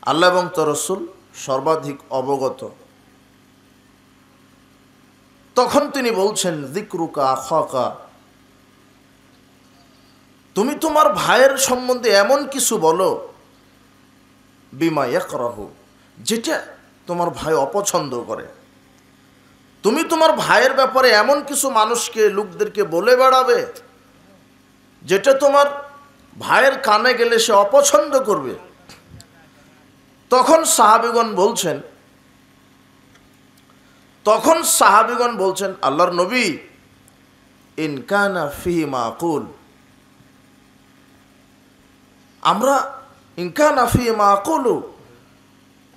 আল্লাহ এবং তার রাসূল সর্বাধিক অবগত। তখন তিনি বলছেন, যিকরুকা আখাকা, তুমি তোমার ভাইয়ের সম্বন্ধে এমন কিছু বলো, বিমা ইয়াকরাহু, যেটা তোমার ভাই অপছন্দ করে। তুমি তোমার ভাইয়ের ব্যাপারে এমন কিছু মানুষকে, লোকদেরকে বলে বেড়াবে যেটা তোমার ভাইয়ের কানে গেলে সে অপছন্দ করবে। তখন সাহাবীগণ বলছেন, আল্লাহর নবী, ইন কানা ফিহি মাকুল,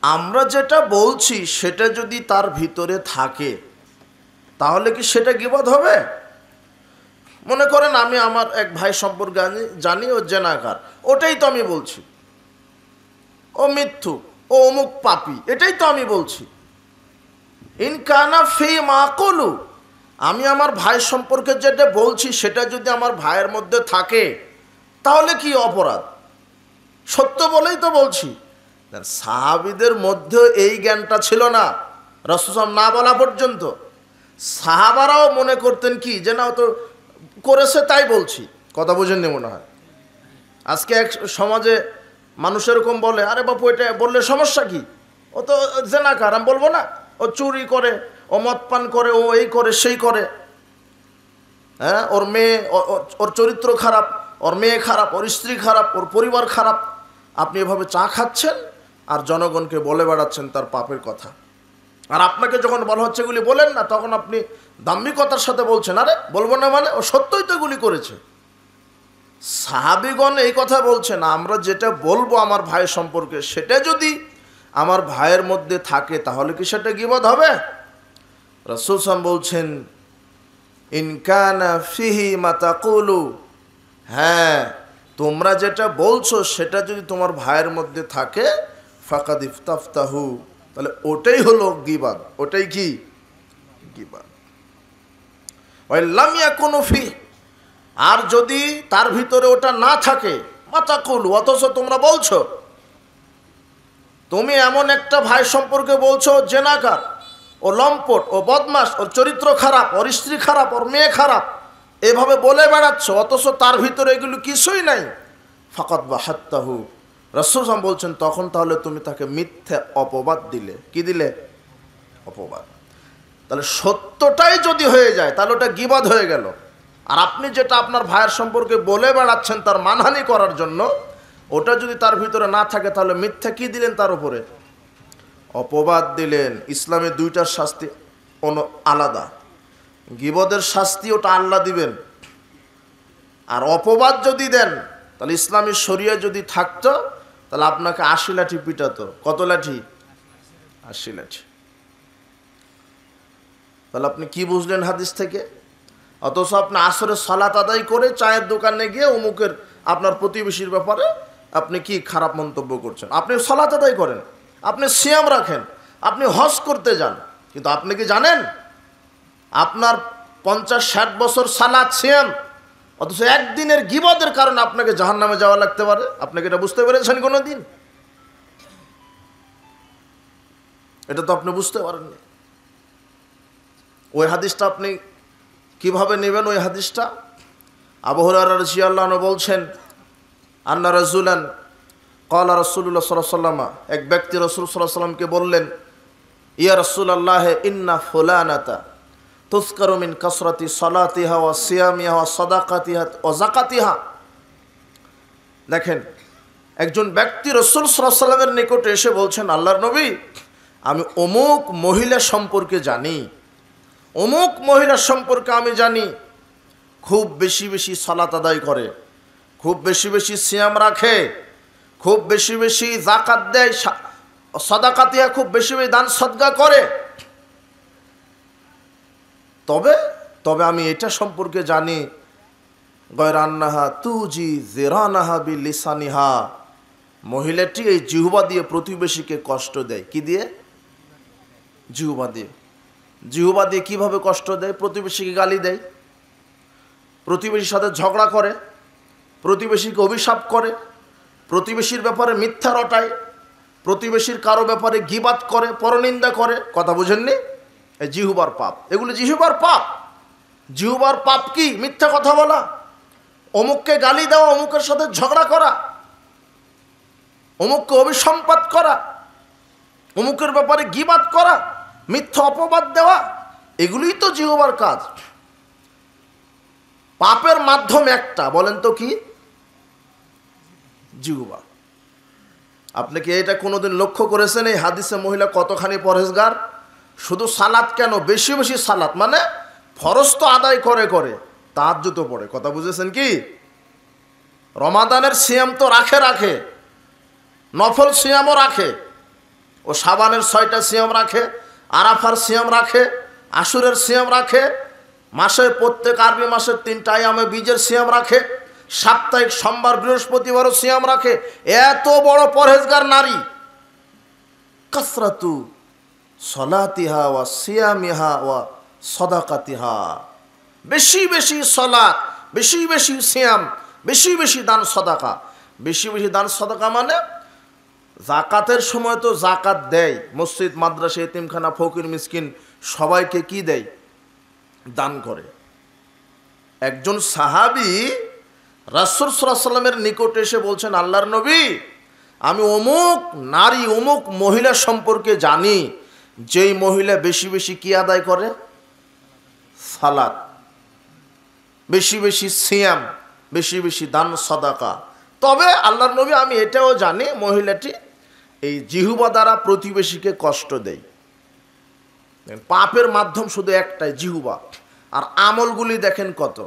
আমরা যেটা বলছি সেটা যদি তার ভিতরে থাকে তাহলে কি সেটা গীবত হবে? মনে করেন আমি আমার এক ভাই সম্পর্কে জানি ও জেনাকার, ওটাই তো আমি বলছি, ও মিথ্যুক, ও অমুক পাপী, এটাই তো আমি বলছি। ইন কানা ফি মাকুলু, আমি আমার ভাই সম্পর্কে যেটা বলছি সেটা যদি আমার ভাইয়ের মধ্যে থাকে তাহলে কি অপরাধ? সত্য বলেই তো বলছি। সাহাবীদের মধ্যে এই জ্ঞানটা ছিল না, রাসূল না বলা পর্যন্ত। সাহাবারাও মনে করতেন কি যে না, তো করেছে তাই বলছি। কথা বুঝেননি মনে হয়। আজকে এক সমাজে মানুষ এরকম বলে, আরে বাপু এটা বললে সমস্যা কি, ও তো জেনাকার, আমি বলবো না, ও চুরি করে, ও মদ পান করে, ও এই করে সেই করে, হ্যাঁ, ওর মেয়ে, ওর চরিত্র খারাপ, ওর মেয়ে খারাপ, ওর স্ত্রী খারাপ, ওর পরিবার খারাপ। আপনি এভাবে চা খাচ্ছেন আর জনগণকে বলে বেড়াচ্ছেন তার পাপের কথা। আর আপনাকে যখন বলা হচ্ছে এগুলি বলেন না, তখন আপনি দাম্ভিকতার সাথে বলছেন, আরে বলবো না মানে, ও সত্যই তো এগুলি করেছে। সাহাবীগণ এই কথা বলছেন, আমরা যেটা বলবো আমার ভাই সম্পর্কে সেটা যদি আমার ভাইয়ের মধ্যে থাকে তাহলে কি সেটা গীবত হবে? রাসূল সাল্লাল্লাহু বলছেন, ইন কানা ফিহি মা তাকুলু, হ্যাঁ, তোমরা যেটা বলছো সেটা যদি তোমার ভাইয়ের মধ্যে থাকে, ফাকাদ ইফতাফতাহু, তাহলে ওটাই হলো গীবত। ওটাই কি গীবত। ওয়া লাম ইয়াকুনু ফি, আর যদি তার ভিতরে ওটা না থাকে, মা তাকুলু, অথচ তোমরা বলছো, তুমি এমন একটা ভাই সম্পর্কে বলছো জেনাকার, ও লম্পট, ও বদমাশ, ওর চরিত্র খারাপ, ওর স্ত্রী খারাপ, ওর মেয়ে খারাপ, এভাবে বলে বেড়াচ্ছ, অথচ তার ভিতরে এগুলো কিছুই নাই। ফাকাদ বাহাত্তাহু, রাসূল সাল্লাল্লাহু বলছেন, তখন তাহলে তুমি তাকে মিথ্যা অপবাদ দিলে। কি দিলে? অপবাদ। তাহলে সত্যটাই যদি হয়ে যায় তাহলে ওটা গীবত হয়ে গেল। আর আপনি যেটা আপনার ভাইয়ের সম্পর্কে বলে বেড়াচ্ছেন তার মানহানি করার জন্য, ওটা যদি তার ভিতরে না থাকে তাহলে মিথ্যা কি দিলেন? তার উপরে অপবাদ দিলেন। ইসলামে দুইটার শাস্তি আলাদা। গীবতের শাস্তি ওটা আল্লাহ দিবেন, আর অপবাদ যদি দেন তাহলে ইসলামী শরিয়া যদি থাকতো তাহলে আপনাকে ৮০ লাঠি পিটাতো। কত লাঠি? ৮০ লাঠি। তাহলে আপনি কি বুঝলেন হাদিস থেকে? অথচ আপনি আসরের সালাত আদায় করে চায়ের দোকানে গিয়ে অমুকের, আপনার প্রতিবেশীর ব্যাপারে আপনি কি খারাপ মন্তব্য করছেন। আপনি সালাত আদায় করেন, আপনি সিয়াম রাখেন, আপনি হজ করতে যান, কিন্তু আপনি কি জানেন আপনার ৫০-৬০ বছর সালাত সিয়াম, অথচ একদিনের গীবতের কারণে আপনাকে জাহান্নামে যাওয়া লাগতে পারে? আপনাকে এটা বুঝতে পেরেছেন কোনো দিন? এটা তো আপনি বুঝতে পারেননি। ওই হাদিসটা আপনি কিভাবে নেবেন? ওই হাদিসটা আবু হুরায়রা রাদিয়াল্লাহু আনহু বলছেন, আন্না রাজুলান ক্বালা রাসূলুল্লাহ সাল্লাল্লাহু আলাইহি ওয়াসাল্লাম, এক ব্যক্তি রাসূল সাল্লাল্লাহু আলাইহি ওয়াসাল্লামকে বললেন, ইয়া রাসূলুল্লাহ, ইন্না ফুলানাতা তুযকারু মিন কাসরাতি সালাতিহা ওয়া সিয়ামিহা ওয়া সাদাকাতিহা ওয়া যাকাতিহা। দেখেন, একজন ব্যক্তি রাসূল সাল্লাল্লাহু আলাইহি ওয়াসাল্লামের নিকটে এসে বলছেন, আল্লাহর নবী, আমি অমুক মহিলা সম্পর্কে জানি, অমুক মহিলা সম্পর্কে আমি জানি, খুব বেশি বেশি সালাত আদায় করে, খুব বেশি বেশি সিয়াম রাখে, খুব বেশি বেশি যাকাত দেয়, সাদাকাতিয়া, খুব বেশি বেশি দান সদকা করে। তবে আমি এটা সম্পর্কে জানি, গয়রান্নাহা তুজি জিরানাহা বিলিসানিহা, মহিলাটি এই জিহ্বা দিয়ে প্রতিবেশীকে কষ্ট দেয়। কি দিয়ে? জিহ্বা দিয়ে। জিহ্বা দিয়ে কিভাবে কষ্ট দেয়? প্রতিবেশীকে গালি দেয়, প্রতিবেশীর সাথে ঝগড়া করে, প্রতিবেশীকে অভিশাপ করে, প্রতিবেশীর ব্যাপারে মিথ্যা রটায়, প্রতিবেশীর কারো ব্যাপারে গীবাত করে, পরনিন্দা করে, কথা বুঝেননি? এই জিহ্বার পাপ, এগুলো জিহ্বার পাপ। জিহ্বার পাপ কি? মিথ্যা কথা বলা, অমুককে গালি দেওয়া, অমুকের সাথে ঝগড়া করা, অমুককে অভিসম্পাত করা, অমুকের ব্যাপারে গীবাত করা, মিথ্যা অপবাদ দেওয়া, এগুলোই তো জিহ্বার কাজ। পাপের মাধ্যম একটা, বলেন তো কি? জিহ্বা। আপনি কি এটা কোনোদিন লক্ষ্য করেছেন এই হাদিসে মহিলা কতখানি পরহেজগার? শুধু সালাত কেন, বেশি বেশি সালাত, মানে ফরজ তো আদায় করে করে, তাহাজ্জুদও পড়ে, কথা বুঝেছেন কি? রমাদানের সিয়াম তো রাখে, নফল সিয়ামও রাখে, ও শাবানের 6টা সিয়াম রাখে, আরাফার সিয়াম রাখে, আশুরের সিয়াম রাখে, মাসের প্রত্যেক আরবি মাসের 3টা আয়ামে বীজের সিয়াম রাখে, সাপ্তাহিক সোমবার বৃহস্পতিবারও সিয়াম রাখে। এত বড় পরহেজগার নারী, কাসরাতু সলাতিহা ওয়া সিয়ামিহা ওয়া সাদাকাতিহা, বেশি বেশি সলাত, বেশি বেশি সিয়াম, বেশি বেশি দান সদাকা। বেশি বেশি দান সদাকা মানে জাকাতের সময় তো জাকাত দেয়, মসজিদ, মাদ্রাসা, এতিমখানা, ফকির মিসকিন সবাইকে কি দেয়? দান করে। একজন সাহাবী রাসূল সাল্লাল্লাহু আলাইহি ওয়াসাল্লামের নিকটে এসে বলছেন, আল্লাহর নবী, আমি অমুক নারী, অমুক মহিলা সম্পর্কে জানি, যেই মহিলা বেশি বেশি কি আদায় করে? সালাত, বেশি বেশি সিয়াম, বেশি বেশি দান সদাকা। তবে আল্লাহর নবী, আমি এটাও জানি মহিলাটি এই জিহ্বা দ্বারা প্রতিবেশীকে কষ্ট দেয়। পাপের মাধ্যম শুধু একটাই, জিহ্বা। আর আমলগুলি দেখেন কত।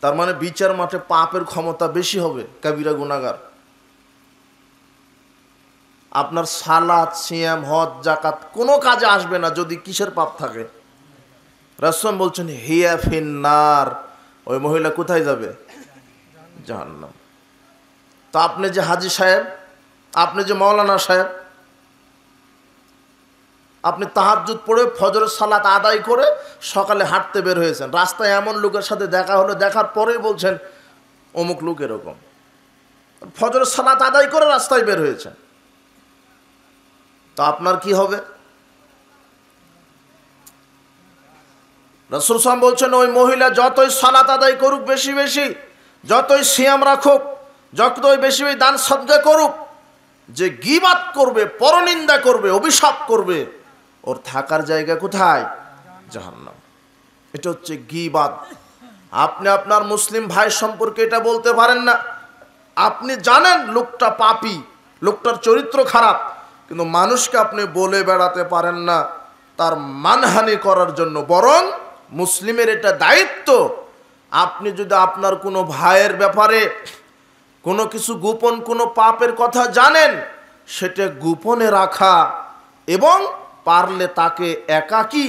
তার মানে বিচার মাঠে পাপের ক্ষমতা বেশি হবে, কাবিরা গুনাহগার। আপনার সালাত, সিয়াম, হজ, যাকাত কোনো কাজে আসবে না যদি কিসের পাপ থাকে? রাসূল বলছেন, হিয়া ফিন্নার, ওই মহিলা কোথায় যাবে? জাহান্নাম। তো আপনি যে হাজী সাহেব, আপনি যে মাওলানা সাহেব, আপনি তাহাজ্জুদ পড়ে ফজরের সালাত আদায় করে সকালে হাঁটতে বের হয়েছেন, রাস্তায় এমন লোকের সাথে দেখা হলো, দেখার পরেই বলছেন অমুক লোক এরকম। ফজরের সালাত আদায় করে রাস্তায় বের হয়েছেন, তো আপনার কি হবে? রাসূল সাল্লাল্লাহু আলাইহি ওয়াসাল্লাম বলছেন, ওই মহিলা যতই সালাত আদায় করুক বেশি বেশি, যতই সিয়াম রাখুক, যতই বেশি বেশি দান সদকা করুক, যে গীবাত করবে, পরনিন্দা করবে, অভিশাপ করবে, ওর থাকার জায়গা কোথায়? জাহান্নাম। এটা হচ্ছে গীবাত। আপনি আপনার মুসলিম ভাই সম্পর্কে এটা বলতে পারেন না। আপনি জানেন লোকটা পাপী, লোকটার চরিত্র খারাপ, কিন্তু মানুষকে আপনি বলে বেড়াতে পারেন না তার মানহানি করার জন্য। বরং মুসলিমের এটা দায়িত্ব, আপনি যদি আপনার কোনো ভাইয়ের ব্যাপারে কোনো কিছু গোপন, কোনো পাপের কথা জানেন, সেটা গোপনে রাখা এবং পারলে তাকে একাকী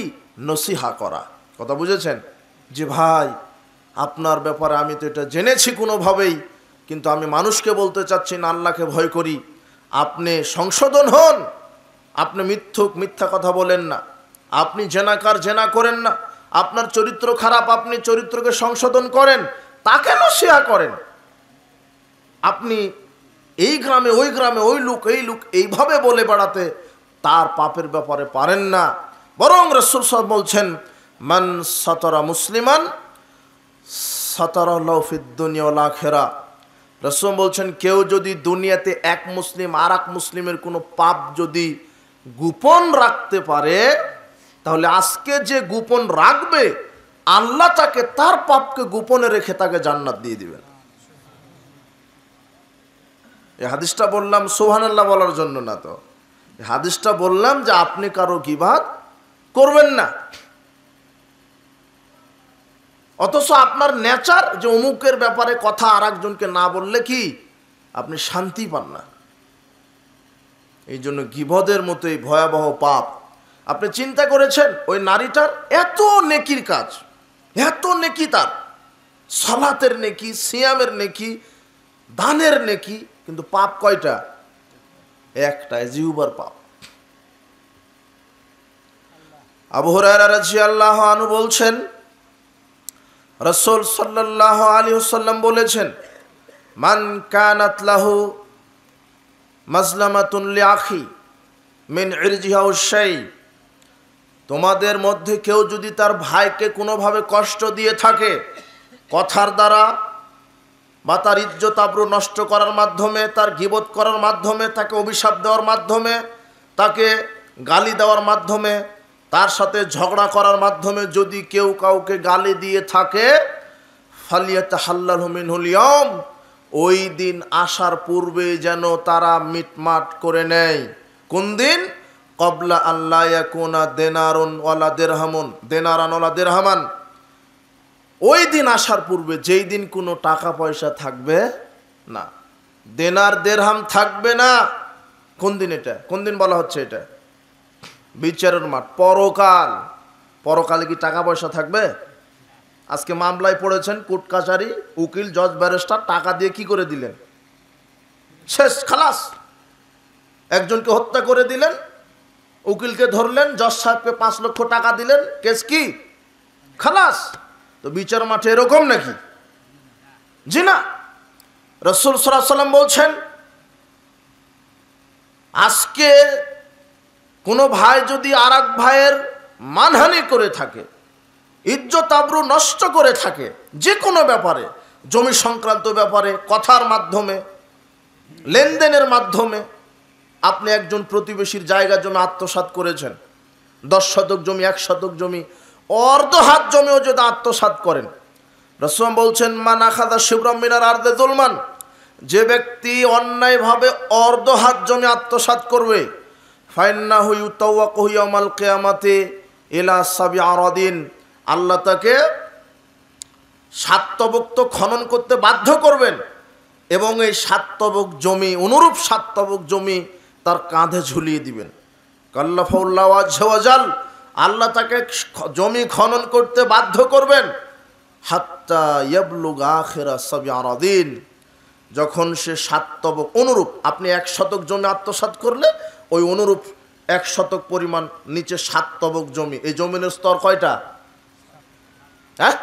নসিহা করা, কথা বুঝেছেন? যে ভাই, আপনার ব্যাপারে আমি তো এটা জেনেছি কোনোভাবেই, কিন্তু আমি মানুষকে বলতে চাচ্ছি না, আল্লাহকে ভয় করি, আপনি সংশোধন হন, আপনি মিথ্যা কথা বলেন না, আপনি জেনাকার জেনা করেন না, আপনার চরিত্র খারাপ, আপনি চরিত্রকে সংশোধন করেন, তাকে নসিহা করেন। আপনি এই গ্রামে ওই গ্রামে ওই লোক এই লোক এইভাবে বলে বেড়াতে তার পাপের ব্যাপারে পারেন না। বরং রাসূল সাল্লাল্লাহু আলাইহি ওয়াসাল্লাম বলছেন, মান সাতারা মুসলিমান সাতারাল্লাহু ফিদ দুনিয়া ওয়াল আখিরা। রাসূল বলছেন, কেউ যদি দুনিয়াতে এক মুসলিম আর এক মুসলিমের কোনো পাপ যদি গোপন রাখতে পারে, তাহলে আজকে যে গোপন রাখবে, আল্লাহ তাকে তার পাপকে গোপনে রেখে তাকে জান্নাত দিয়ে দিবেন। এই হাদিসটা বললাম সুবহানাল্লাহ বলার জন্য না, তো এই হাদিসটা বললাম যে আপনি কারো গীবাত করবেন না। অথচ আপনার নেচার যে অমুকের ব্যাপারে কথা আর একজনকে না বললে কি আপনি শান্তি পান না। এই জন্য গীবতের মতো এই ভয়াবহ পাপ। আপনি চিন্তা করেছেন ওই নারীটার এত নেকির কাজ, এত নেকি, তার সালাতের নেকি, সিয়ামের নেকি, দানের নেকি, কিন্তু পাপ কয়টা? একটাই, জিহ্বার পাপ। আবু হুরায়রা রাদিয়াল্লাহু আনহু বলছেন, রাসূল সাল্লাল্লাহু আলাইহি ওয়াসাল্লাম বলেছেন, মান কানাত লাহু মাজলামাতুন লিআখি মিন ইরজিহা উশাই, তোমাদের মধ্যে কেউ যদি তার ভাইকে কোনোভাবে কষ্ট দিয়ে থাকে, কথার দ্বারা বা তার ইজ্জত আবরু নষ্ট করার মাধ্যমে, তার গীবত করার মাধ্যমে, তাকে অভিশাপ দেওয়ার মাধ্যমে, তাকে গালি দেওয়ার মাধ্যমে, তার সাথে ঝগড়া করার মাধ্যমে যদি কেউ কাউকে গালি দিয়ে থাকে, ফালিয়াতাহাল্লালহু মিনহুল ইয়াওম, ওই দিন আসার পূর্বে যেন তারা মিটমাট করে নেয়। কোন দিন? ক্বাবলা আল্লা ইয়াকুনা দিনারুন ওয়ালা দিরহামুন, দিনারান ওয়ালা দিরহামান, ওই দিন আসার পূর্বে, যেই দিন কোনো টাকা পয়সা থাকবে না, দেনার দেরহাম থাকবে না। কোন দিন এটা? কোন দিন বলা হচ্ছে এটা? বিচারের মাঠ, পরকাল। পরকালে কি টাকা পয়সা থাকবে? আজকে মামলায় পড়েছেন, কোর্ট কাচারি, উকিল, জজ, ব্যারিস্টার টাকা দিয়ে কি করে দিলেন? শেষ, খালাস। একজনকে হত্যা করে দিলেন, উকিলকে ধরলেন, জজ সাহেবকে 5 লক্ষ টাকা দিলেন, কেস কি? খালাস। তো বিচার মাঠে এরকম নাকি? জি না। রাসূল সাল্লাল্লাহু আলাইহি ওয়াসাল্লাম বলছেন, আজকে কোনো ভাই যদি আরেক ভাইয়ের মানহানি করে থাকে, ইজ্জত আবরু নষ্ট করে থাকে, যে কোনো ব্যাপারে, জমি সংক্রান্ত ব্যাপারে, কথার মাধ্যমে, লেনদেনের মাধ্যমে, আপনি একজন প্রতিবেশীর জায়গা জমি আত্মসাৎ করেছেন, 10 শতক জমি, 1 শতক জমি, অর্ধ হাত জমিও যদি আত্মসাৎ করেন, রাসূল বলছেন, মান আখাযা শিবরাম মিনাল আরদি যুলমান, যে ব্যক্তি অন্যায়ভাবে অর্ধ হাত জমি আত্মসাৎ করবে, ফাইন্নাহু ইউতাওয়াকু ইয়াউমাল কিয়ামাতি ইলা 7 আরাদিন, আল্লাহ তাকে 7 তবক তো খনন করতে বাধ্য করবেন, এবং এই 7 তবক জমি, অনুরূপ 7 তবক জমি তার কাঁধে ঝুলিয়ে দিবেন। কাল্লাফাউল্লাহু আযজা ওয়া জাল, আল্লাহ তাকে জমি খনন করতে বাধ্য করবেন, হাত্তা ইয়াবলুগা আখিরা 7 আরাদিন, যখন সে 7 তবক অনুরূপ, আপনি 1 শতক জমি আত্মসাৎ করলে ওই অনুরূপ 1 শতক পরিমাণ নিচে 7 তবক জমি। এই জমিনের স্তর কয়টা? হ্যাঁ,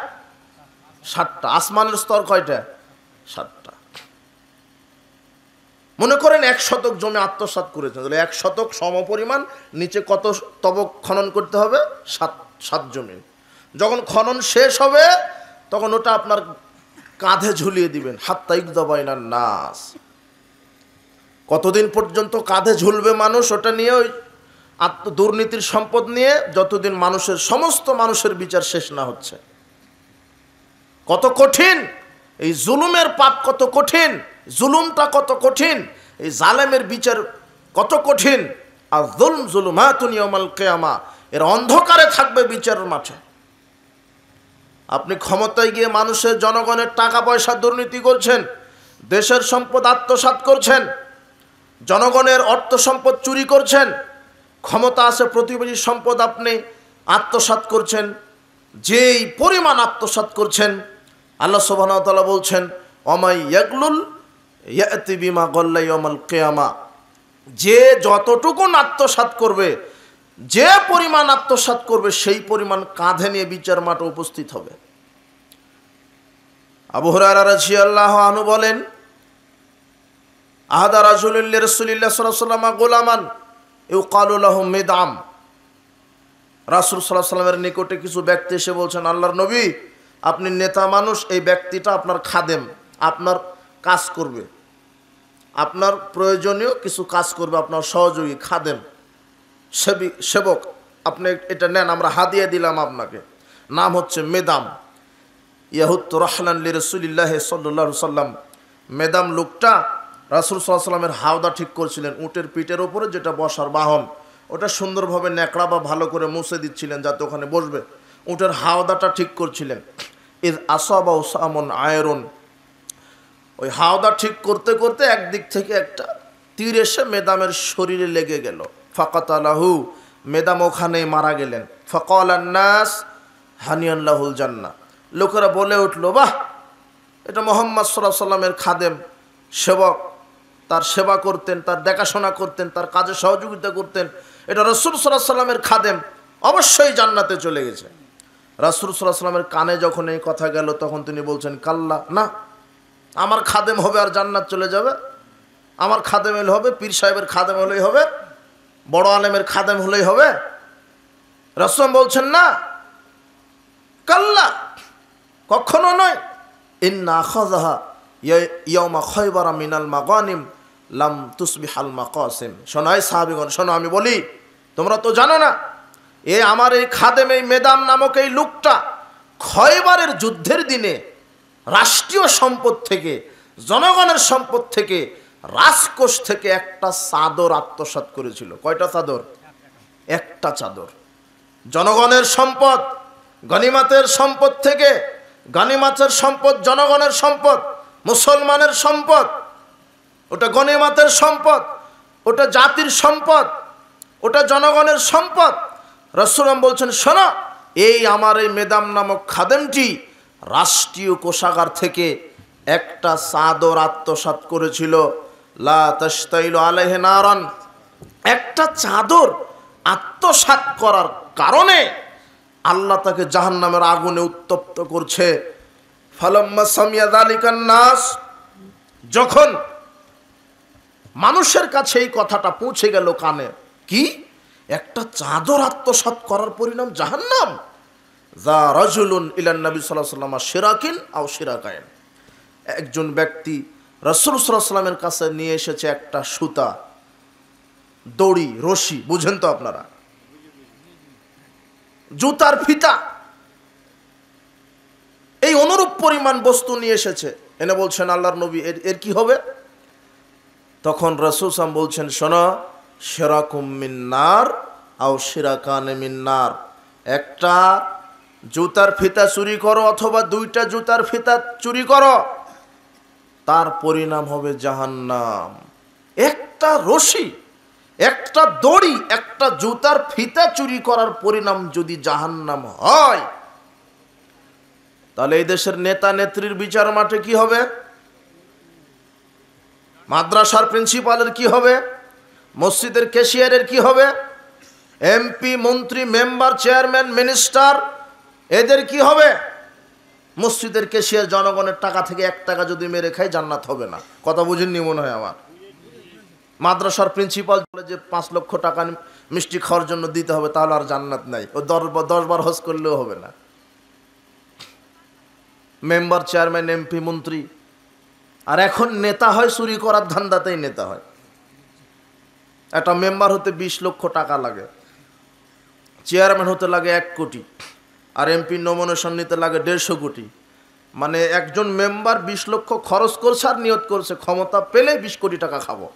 7টা। আসমানের স্তর কয়টা? 7টা। মনে করেন 1 শতক জমি আত্মসাৎ করেছেন, তাহলে 1 শতক সমপরিমাণ নিচে কত তবক খনন করতে হবে? 7 জমি। যখন খনন শেষ হবে তখন ওটা আপনার কাঁধে ঝুলিয়ে দিবেন, হাত্তা ইকদা বাইনান নাস। কতদিন পর্যন্ত কাঁধে ঝুলবে মানুষ? ওটা নিয়ে, ওই দুর্নীতির সম্পদ নিয়ে, যতদিন মানুষের, সমস্ত মানুষের বিচার শেষ না হচ্ছে। কত কঠিন এই জুলুমের পাপ, কত কঠিন জুলুমটা, কত কঠিন এই জালেমের বিচার, কত কঠিন। আর যুলম যুলুমাতুন ইয়াউমাল কিয়ামা, এর অন্ধকারে থাকবে বিচারের মাঠে। আপনি ক্ষমতায় গিয়ে মানুষের, জনগণের টাকা পয়সা দুর্নীতি করছেন, দেশের সম্পদ আত্মসাৎ করছেন, জনগণের অর্থ সম্পদ চুরি করছেন, ক্ষমতা আছে, প্রতিবেশীর সম্পদ আপনি আত্মসাৎ করছেন। যেই পরিমাণ আত্মসাৎ করছেন, আল্লাহ সুবহানাহু ওয়া তাআলা বলছেন, ওমাই ইয়াগলুল ইয়াতি বিমা গাল্লা ইয়াউমাল কিয়ামা, যে যতটুকু আত্মসাৎ করবে, যে পরিমাণ আত্মসাৎ করবে, সেই পরিমাণ কাঁধে নিয়ে বিচার মাঠে উপস্থিত হবে। আবু হুরায়রা রাদিয়াল্লাহু আনহু বলেন, আহাদা রাজুলুন লিরাসূলিল্লাহ সাল্লাল্লাহু আলাইহি ওয়াসাল্লাম গোলামান ইউকালু লাহু মিদআম, রাসূল সাল্লাল্লাহু আলাইহি ওয়াসাল্লামের নিকটে কিছু ব্যক্তি এসে বলছেন, আল্লাহর নবী, আপনি নেতা মানুষ, এই ব্যক্তিটা আপনার খাদেম, আপনার কাজ করবে, আপনার প্রয়োজনীয় কিছু কাজ করবে, আপনার সহযোগী, খাদেম, সেবক, আপনি এটা নেন, আমরা হাদিয়া দিলাম আপনাকে, নাম হচ্ছে মেদাম। ইয়াহুত রাহলান লিরাসূলিল্লাহ সাল্লাল্লাহু আলাইহি ওয়াসাল্লাম, মেদাম লোকটা রাসূল সাল্লাল্লাহু আলাইহি ওয়াসাল্লামের হাওদা ঠিক করছিলেন, উটের পিঠের উপরে যেটা বসার বাহন, ওটা সুন্দরভাবে ন্যাকড়া বা ভালো করে মুছে দিচ্ছিলেন যাতে ওখানে বসবে, উটের হাওদাটা ঠিক করছিলেন। ইয আসাবা উসামুন আয়রুন, ওই হাওদা ঠিক করতে করতে একদিক থেকে একটা তীর এসে মেদামের শরীরে লেগে গেল, ফাকাতালাহু, মেদাম ওখানেই মারা গেলেন। ফাকালান নাস হানিয়ান লাহুল জান্নাহ, লোকেরা বলে উঠল, বাহ, এটা মুহাম্মদ সাল্লাল্লাহু আলাইহি ওয়াসাল্লামের খাদেম, সেবক, তার সেবা করতেন, তার দেখাশোনা করতেন, তার কাজে সহযোগিতা করতেন, এটা রাসূল সাল্লাল্লাহু আলাইহি ওয়াসাল্লামের খাদেম, অবশ্যই জান্নাতে চলে গেছে। রাসূল সাল্লাল্লাহু আলাইহি ওয়াসাল্লামের কানে যখন এই কথা গেল, তখন তিনি বলছেন, কাল্লা, না, আমার খাদেম হবে আর জান্নাত চলে যাবে? আমার খাদেম হলে হবে, পীর সাহেবের খাদেম হলেই হবে, বড় আলেমের খাদেম হলেই হবে? রাসূল বলছেন না, কাল্লা, কখনো নয়। ইন্না আখাযাহা ইয়াওমা খায়বারা মিনাল মাগানিম লাম তুসবিহাল মাকাসিম। শোনাই সাহাবীগণ, শোনো, আমি বলি, তোমরা তো জানো না, আমার এই খাদেম, এই মেদাম নামক এই লোকটা খয়বারের যুদ্ধের দিনে রাষ্ট্রীয় সম্পদ থেকে, জনগণের সম্পদ থেকে, রাজকোষ থেকে একটা চাদর আত্মসাৎ করেছিল। কয়টা চাদর? একটা চাদর। জনগণের সম্পদ, গনিমতের সম্পদ থেকে, গনিমতের সম্পদ জনগণের সম্পদ, মুসলমানের সম্পদ, ওটা গনিমতের সম্পদ, ওটা জাতির সম্পদ, ওটা জনগণের সম্পদ। রাসূল বলছেন, শোনো, এই আমার এই মেদাম নামক খাদেমটি রাষ্ট্রীয় কোষাগার থেকে একটা চাদর আত্মসাৎ করেছিল। লা তাশতাইলু আলাইহি নারান, একটা চাদর আত্মসাৎ করার কারণে আল্লাহ তাকে জাহান্নামের আগুনে উত্তপ্ত করছে। ফালাম্মা সামিয়া যালিকান নাস, যখন মানুষের কাছে এই কথাটা পৌঁছে গেল কানে, কি একটা চাদর আত্মসাৎ করার পরিণাম জাহান্নাম, যা রাজুলুন ইলান নবী সাল্লাল্লাহু আলাইহি ওয়াসাল্লাম শিরাকিন আও শিরাকাইন, একজন ব্যক্তি রাসূল সাল্লাল্লাহু আলাইহি ওয়াসাল্লামের কাছে নিয়ে এসেছে একটা সুতা, দড়ি, রশি, বুঝেন তো আপনারা, জুতার ফিতা, এই অনুরূপ পরিমাণ বস্তু নিয়ে এসেছে, এনে বলছেন আল্লাহর নবী, এর কি হবে? তখন রাসূল সাল্লাল্লাহু আলাইহি ওয়াসাল্লাম বলছেন, শোনো, শিরাকুম মিন নার আও শিরাকান মিন নার, একটা জুতার ফিতা চুরি করো অথবা দুইটা জুতার ফিতা চুরি করো, তার পরিণাম হবে জাহান্নাম। একটা রশি, একটা দড়ি, একটা জুতার ফিতা চুরি করার পরিণাম যদি জাহান্নাম হয়, তাহলে এই দেশের নেতা নেত্রীর বিচার মাঠে কি হবে? মাদ্রাসার প্রিন্সিপালের কি হবে? মসজিদের ক্যাশিয়ারের কি হবে? এমপি, মন্ত্রী, মেম্বার, চেয়ারম্যান, মিনিস্টার, এদের কি হবে? মসজিদের ক্যাশিয়ার জনগণের টাকা থেকে 1 টাকা যদি মেরে খায়, জান্নাত হবে না। কথা বুঝেননি মনে হয় আমার। মাদ্রাসার প্রিন্সিপাল বলে যে 5 লক্ষ টাকা মিষ্টি খাওয়ার জন্য দিতে হবে, তাহলে আর জান্নাত নাই, ও 10 বার হজ করলেও হবে না। মেম্বার, চেয়ারম্যান, এমপি, মন্ত্রী, আর এখন নেতা হয় চুরি করার ধান্দাতেই নেতা হয়। একটা মেম্বার হতে 20 লক্ষ টাকা লাগে, চেয়ারম্যান হতে লাগে 1 কোটি, আর এমপি নমিনেশন নিতে লাগে 150 কোটি। মানে একজন মেম্বার 20 লক্ষ খরচ করছে আর নিয়ত করছে ক্ষমতা পেলে 20 কোটি টাকা খাবো।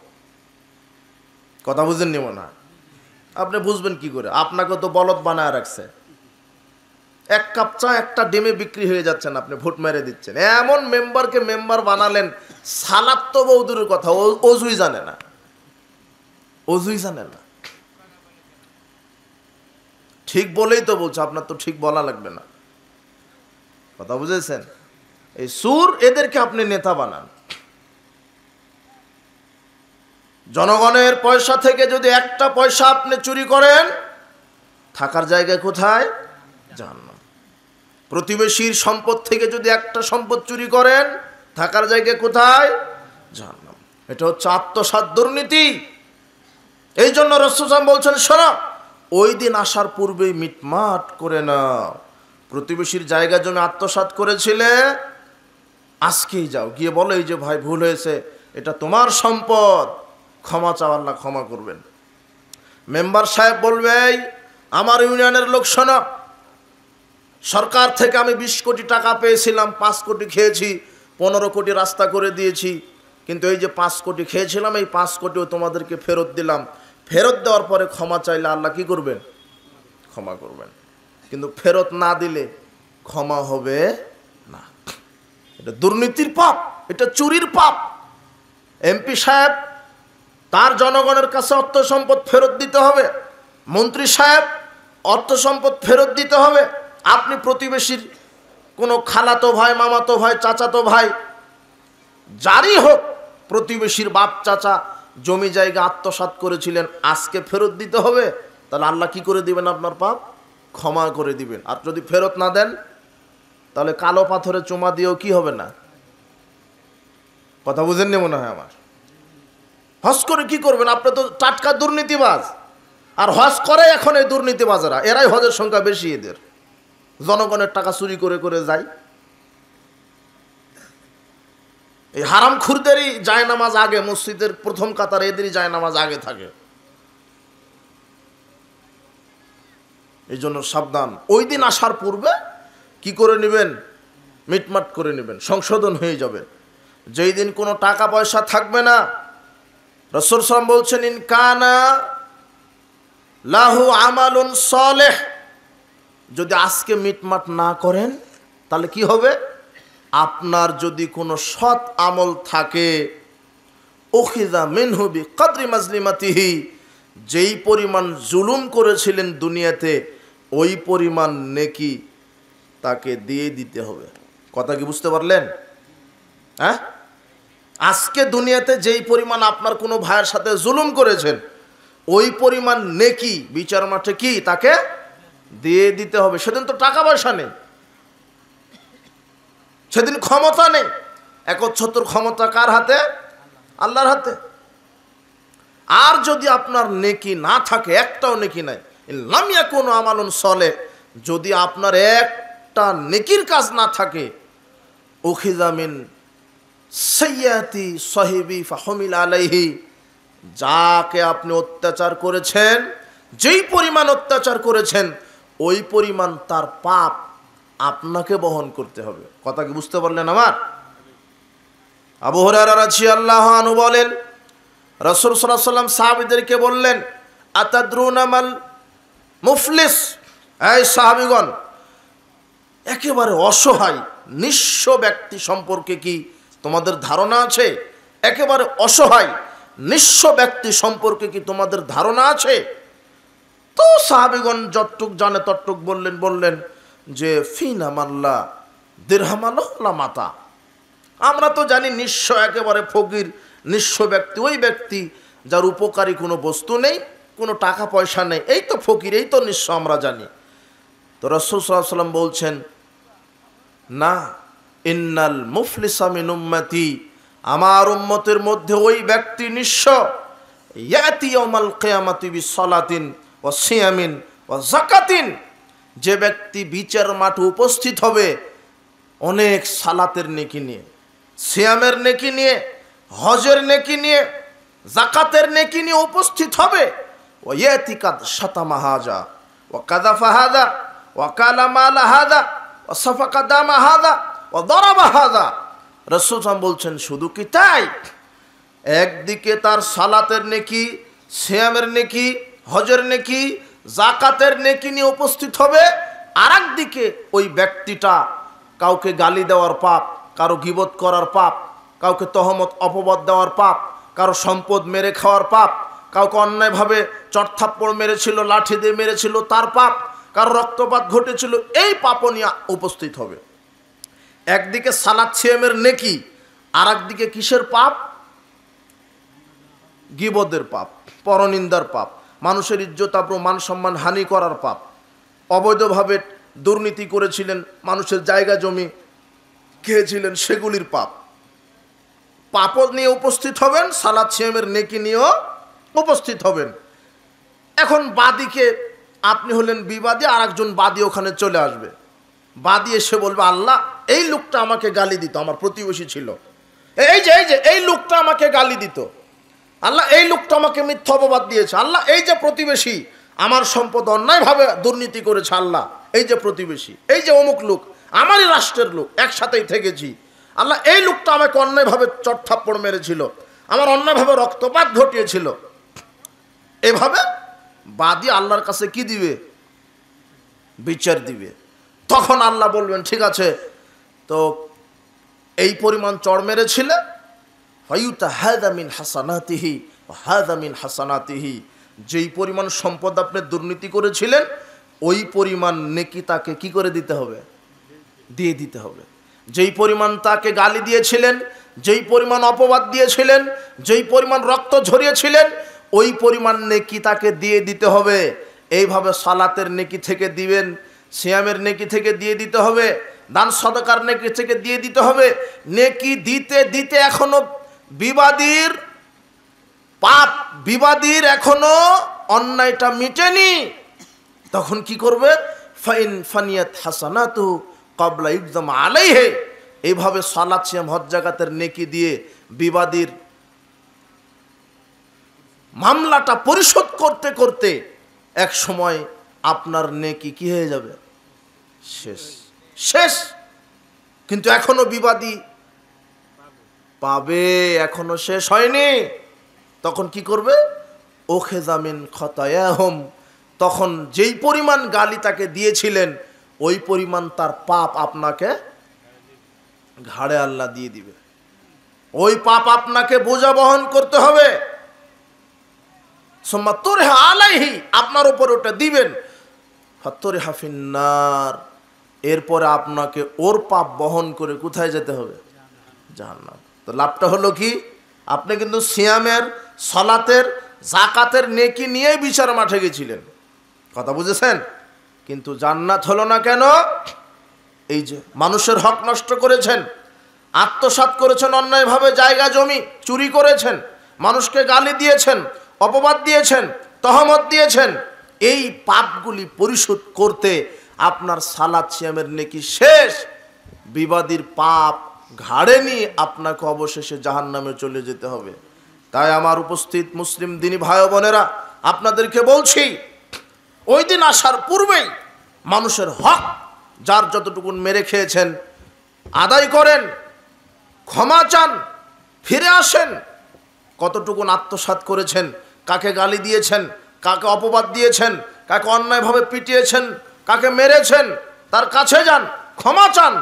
কথা বুঝেননি মনে হয়? আপনি বুঝবেন কি করে? আপনাকে তো বলদ বানায় রাখছে। 1 কাপ চা 1টা ডিমে বিক্রি হয়ে যাচ্ছেন, আপনি ভোট মেরে দিচ্ছেন। এমন মেম্বারকে মেম্বার বানালেন, সালাত তো বৌদুরের কথা, অজুই জানে না, অজুই জানে না। ঠিক বলেই তো বলছে, আপনার তো ঠিক বলা লাগবে না। কথা বুঝেছেন? এই সুর, এদেরকে আপনি নেতা বানান। জনগণের পয়সা থেকে যদি একটা পয়সা আপনি চুরি করেন, থাকার জায়গা কোথায়? জাহান্নাম। প্রতিবেশীর সম্পদ থেকে যদি একটা সম্পদ চুরি করেন, থাকার জায়গা কোথায়? জাহান্নাম। এটা হচ্ছে আত্মসাৎ, দুর্নীতি। এই জন্য রাসূল সাল্লাল্লাহু আলাইহি ওয়াসাল্লাম বলছেন, শোনো, ওই দিন আসার পূর্বেই মিটমাট করে নাও। প্রতিবেশীর জায়গা জমি আত্মসাৎ করেছিলে, আজকেই যাও, গিয়ে বলো, এই যে ভাই ভুল হয়েছে, এটা তোমার সম্পদ, ক্ষমা চাও, আল্লাহ ক্ষমা করবেন। মেম্বার সাহেব বলবে, আমার ইউনিয়নের লোক শোনো, সরকার থেকে আমি 20 কোটি টাকা পেয়েছিলাম, 5 কোটি খেয়েছি, 15 কোটি রাস্তা করে দিয়েছি, কিন্তু এই যে 5 কোটি খেয়েছিলাম, এই 5 কোটিও তোমাদেরকে ফেরত দিলাম। ফেরত দেওয়ার পরে ক্ষমা চাইলে আল্লাহ কি করবেন? ক্ষমা করবেন। কিন্তু ফেরত না দিলে ক্ষমা হবে না। এটা দুর্নীতির পাপ, এটা চুরির পাপ। এমপি সাহেব, তার জনগণের কাছে অর্থ সম্পদ ফেরত দিতে হবে। মন্ত্রী সাহেব, অর্থ সম্পদ ফেরত দিতে হবে। আপনি প্রতিবেশীর কোনো খালাতো ভাই, মামাতো ভাই, চাচাতো ভাই, যারই হোক, প্রতিবেশীর বাপ চাচা জমি জায়গা আত্মসাৎ করেছিলেন, আজকে ফেরত দিতে হবে। তাহলে আল্লাহ কি করে দিবেন? আপনার পাপ ক্ষমা করে দিবেন। আর যদি ফেরত না দেন, তাহলে কালো পাথরে চুমা দিয়েও কি হবে না। কথা বুঝেননি মনে হয় আমার। হজ করে কি করবেন? আপনি তো টাটকা দুর্নীতিবাজ। আর হজ করে এখন এই দুর্নীতিবাজেরা, এরাই হজের সংখ্যা বেশি, এদের জনগণের টাকা চুরি করে করে যায়। এই হারাম খুরদেরই জায়নামাজ আগে, মসজিদের প্রথম কাতারে এদেরই জায়নামাজ আগে থাকে। এই জন্য সাবধান। ওই দিন আসার পূর্বে কি করে নেবেন? মিটমাট করে নেবেন, সংশোধন হয়ে যাবে। যেই দিন কোনো টাকা পয়সা থাকবে না, রাসূল সাল্লাল্লাহু আলাইহি ওয়াসাল্লাম বলছেন, ইন কানা লাহু আমালুন সালেহ, যদি আজকে মিটমাট না করেন তাহলে কি হবে? আপনার যদি কোনো সৎ আমল থাকে, উখিযা মিনহু বিকদরি মাজলিমাতিহি, যেই পরিমাণ জুলুম করেছিলেন দুনিয়াতে ওই পরিমাণ নেকি তাকে দিয়ে দিতে হবে। কথা কি বুঝতে পারলেন? হ্যাঁ, আজকে দুনিয়াতে যেই পরিমাণ আপনার কোনো ভাইয়ের সাথে জুলুম করেছেন ওই পরিমাণ নেকি বিচার মাঠে কি তাকে দিয়ে দিতে হবে। সেদিন তো টাকা পয়সা নেই, সেদিন ক্ষমতা নেই। একচ্ছত্র ক্ষমতা কার হাতে? আল্লাহর হাতে। আর যদি আপনার নেকি না থাকে, একটাও নেকি নাই, লাম ইয়াকুন আমালুন সালেহ, যদি আপনার একটা নেকির কাজ না থাকে, উখিযা মিন সাইয়্যাতি সাহিবি ফাহুমিল আলাইহি, যাকে আপনি অত্যাচার করেছেন, যেই পরিমাণ অত্যাচার করেছেন ওই পরিমাণ তার পাপ আপনাকে বহন করতে হবে। কথা কি বুঝতে পারলেন আমার? আবু হুরায়রা রাদিয়াল্লাহু আনহু বলেন, রাসূল সাল্লাল্লাহু আলাইহি ওয়াসাল্লাম সাহাবীদেরকে বললেন, আতাদরুনা মাল মুফলিস, এই সাহাবীগণ, একেবারে অসহায় নিঃস্ব ব্যক্তি সম্পর্কে কি তোমাদের ধারণা আছে? একেবারে অসহায় নিঃস্ব ব্যক্তি সম্পর্কে কি তোমাদের ধারণা আছে? তো সাহাবীগণ যতটুক জানে ততটুক বললেন যে ফিনা মাল্লা দিরহামাল্লা মাতা, আমরা তো জানি নিঃস্ব একেবারে ফকির নিঃস্ব ব্যক্তি ওই ব্যক্তি যার উপকারী কোনো বস্তু নেই, কোনো টাকা পয়সা নেই, এই তো ফকির, এই তো নিঃস্ব, আমরা জানি। তো রাসূল সাল্লাল্লাহু আলাইহি ওয়াসাল্লাম বলছেন, না, ইন্নাল মুফলিসা মিন উম্মতি, আমার উম্মতের মধ্যে ওই ব্যক্তি নিঃস্ব, ইয়াতি ইয়াউমাল কিয়ামাতি বিসসালাতিন ওয়া সিয়ামিন ওয়া যাকাতিন, যে ব্যক্তি বিচার মাঠে উপস্থিত হবে অনেক সালাতের নেকি নিয়ে, সিয়ামের নেকি নিয়ে, হজের নেকি নিয়ে, যাকাতের নেকি নিয়ে উপস্থিত হবে, ওয়া ইয়াতি কাদ শাতামা হাযা ওয়া কাযাফা হাযা ওয়া কালা মালা হাযা ওয়া সাফাকা দামা হাযা ওয়া দারাবা হাযা। রাসূল সাল্লাল্লাহু বলছেন, শুধু কি তাই? একদিকে তার সালাতের নেকি, সিয়ামের নেকি, হজের নেকি, যাকাতের নেকি নিয়ে উপস্থিত হবে, আর একদিকে ওই ব্যক্তিটা কাউকে গালি দেওয়ার পাপ, কারো গীবত করার পাপ, কাউকে তহমত অপবাদ দেওয়ার পাপ, কারো সম্পদ মেরে খাওয়ার পাপ, কাউকে অন্যায়ভাবে চড়থাপ্পড় মেরেছিল, লাঠি দিয়ে মেরেছিল তার পাপ, কারো রক্তপাত ঘটেছিল, এই পাপও নিয়ে উপস্থিত হবে। একদিকে সালাত সিয়ামের নেকি, আর একদিকে কিসের পাপ? গীবতের পাপ, পরনিন্দার পাপ, মানুষের ইজ্জত আবরু মান সম্মান হানি করার পাপ, অবৈধভাবে দুর্নীতি করেছিলেন, মানুষের জায়গা জমি খেয়েছিলেন, সেগুলির পাপ। পাপও নিয়ে উপস্থিত হবেন, সালাত সিয়ামের নেকি নিয়েও উপস্থিত হবেন। এখন বাদীকে, আপনি হলেন বিবাদী, আর একজন বাদী ওখানে চলে আসবে। বাদী এসে বলবে, আল্লাহ এই লোকটা আমাকে গালি দিত, আমার প্রতিবেশী ছিল, এই যে এই লোকটা আমাকে গালি দিত, আল্লাহ এই লোকটা আমাকে মিথ্যা অপবাদ দিয়েছে, আল্লাহ এই যে প্রতিবেশী আমার সম্পদ অন্যায়ভাবে দুর্নীতি করেছে, আল্লাহ এই যে প্রতিবেশী, এই যে অমুক লোক, আমারই রাষ্ট্রের লোক, একসাথেই থেকেছি, আল্লাহ এই লোকটা আমাকে অন্যায়ভাবে চড়থাপ্পড় মেরেছিল, আমার অন্যায়ভাবে রক্তপাত ঘটিয়েছিল। এভাবে বাদী আল্লাহর কাছে কি দিবে? বিচার দিবে। তখন আল্লাহ বলবেন, ঠিক আছে, তো এই পরিমাণ চড় মেরেছিলে, ফায়ুতা হাযা মিন হাসানাতিহি ওয়া হাযা মিন হাসানাতিহি, যেই পরিমাণ সম্পদ আপনি দুর্নীতি করেছিলেন ওই পরিমাণ নেকি তাকে কি করে দিতে হবে? দিয়ে দিতে হবে। যেই পরিমাণ তাকে গালি দিয়েছিলেন, যেই পরিমাণ অপবাদ দিয়েছিলেন, যেই পরিমাণ রক্ত ঝরিয়েছিলেন ওই পরিমাণ নেকি তাকে দিয়ে দিতে হবে। এইভাবে সালাতের নেকি থেকে দিবেন, সিয়ামের নেকি থেকে দিয়ে দিতে হবে, দান সদকার নেকি থেকে দিয়ে দিতে হবে। নেকি দিতে দিতে এখনো বিবাদীর পাপ বিবাদীর এখনো অন্যায়টা মিটেনি, তখন কি করবে? ফাইন ফানিয়াত হাসানাতু ক্বাবলা ইকদাম আলাইহি, এইভাবে সালাত সিয়াম হজ যাকাতের নেকি দিয়ে বিবাদীর মামলাটা পরিশোধ করতে করতে এক সময় আপনার নেকি কি হয়ে যাবে? শেষ শেষ। কিন্তু এখনো বিবাদী পাবে, এখনো শেষ হয়নি। তখন কি করবে? ওখেযা মিন খতায়াহুম, তখন যেই পরিমাণ গালি তাকে দিয়েছিলেন ওই পরিমাণ তার পাপ আপনাকে ঘাড়ে আল্লাহ দিয়ে দিবে। ওই পাপ আপনাকে বোঝা বহন করতে হবে। সুম্মা তুরহা আলাইহি, আপনার উপর ওটা দিবেন। ফাতুরহা ফিন্নার, এরপরে আপনাকে ওর পাপ বহন করে কোথায় যেতে হবে? জাহান্নাম। তো লাভটা হলো কি? আপনি কিন্তু সিয়ামের, সালাতের, যাকাতের নেকি নিয়েই বিচার মাঠে গেছিলেন, কথা বুঝেছেন? কিন্তু জান্নাত হলো না কেন? এই যে মানুষের হক নষ্ট করেছেন, আত্মসাৎ করেছেন, অন্যায়ভাবে জায়গা জমি চুরি করেছেন, মানুষকে গালি দিয়েছেন, অপবাদ দিয়েছেন, তহমত দিয়েছেন, এই পাপগুলি পরিশোধ করতে আপনার সালাত সিয়ামের নেকি শেষ। বিবাদীর পাপ ঘাড়ে নিয়ে আপনাকে অবশেষে জাহান্নামে চলে যেতে হবে। তাই আমার উপস্থিত মুসলিম দিনী ভাই বোনেরা, আপনাদেরকে বলছি, ওই দিন আসার পূর্বেই মানুষের হক যার যতটুকুন মেরে খেয়েছেন আদায় করেন, ক্ষমা চান, ফিরে আসেন। কতটুকুন আত্মসাৎ করেছেন, কাকে গালি দিয়েছেন, কাকে অপবাদ দিয়েছেন, কাকে অন্যায়ভাবে পিটিয়েছেন, কাকে মেরেছেন, তার কাছে যান, ক্ষমা চান।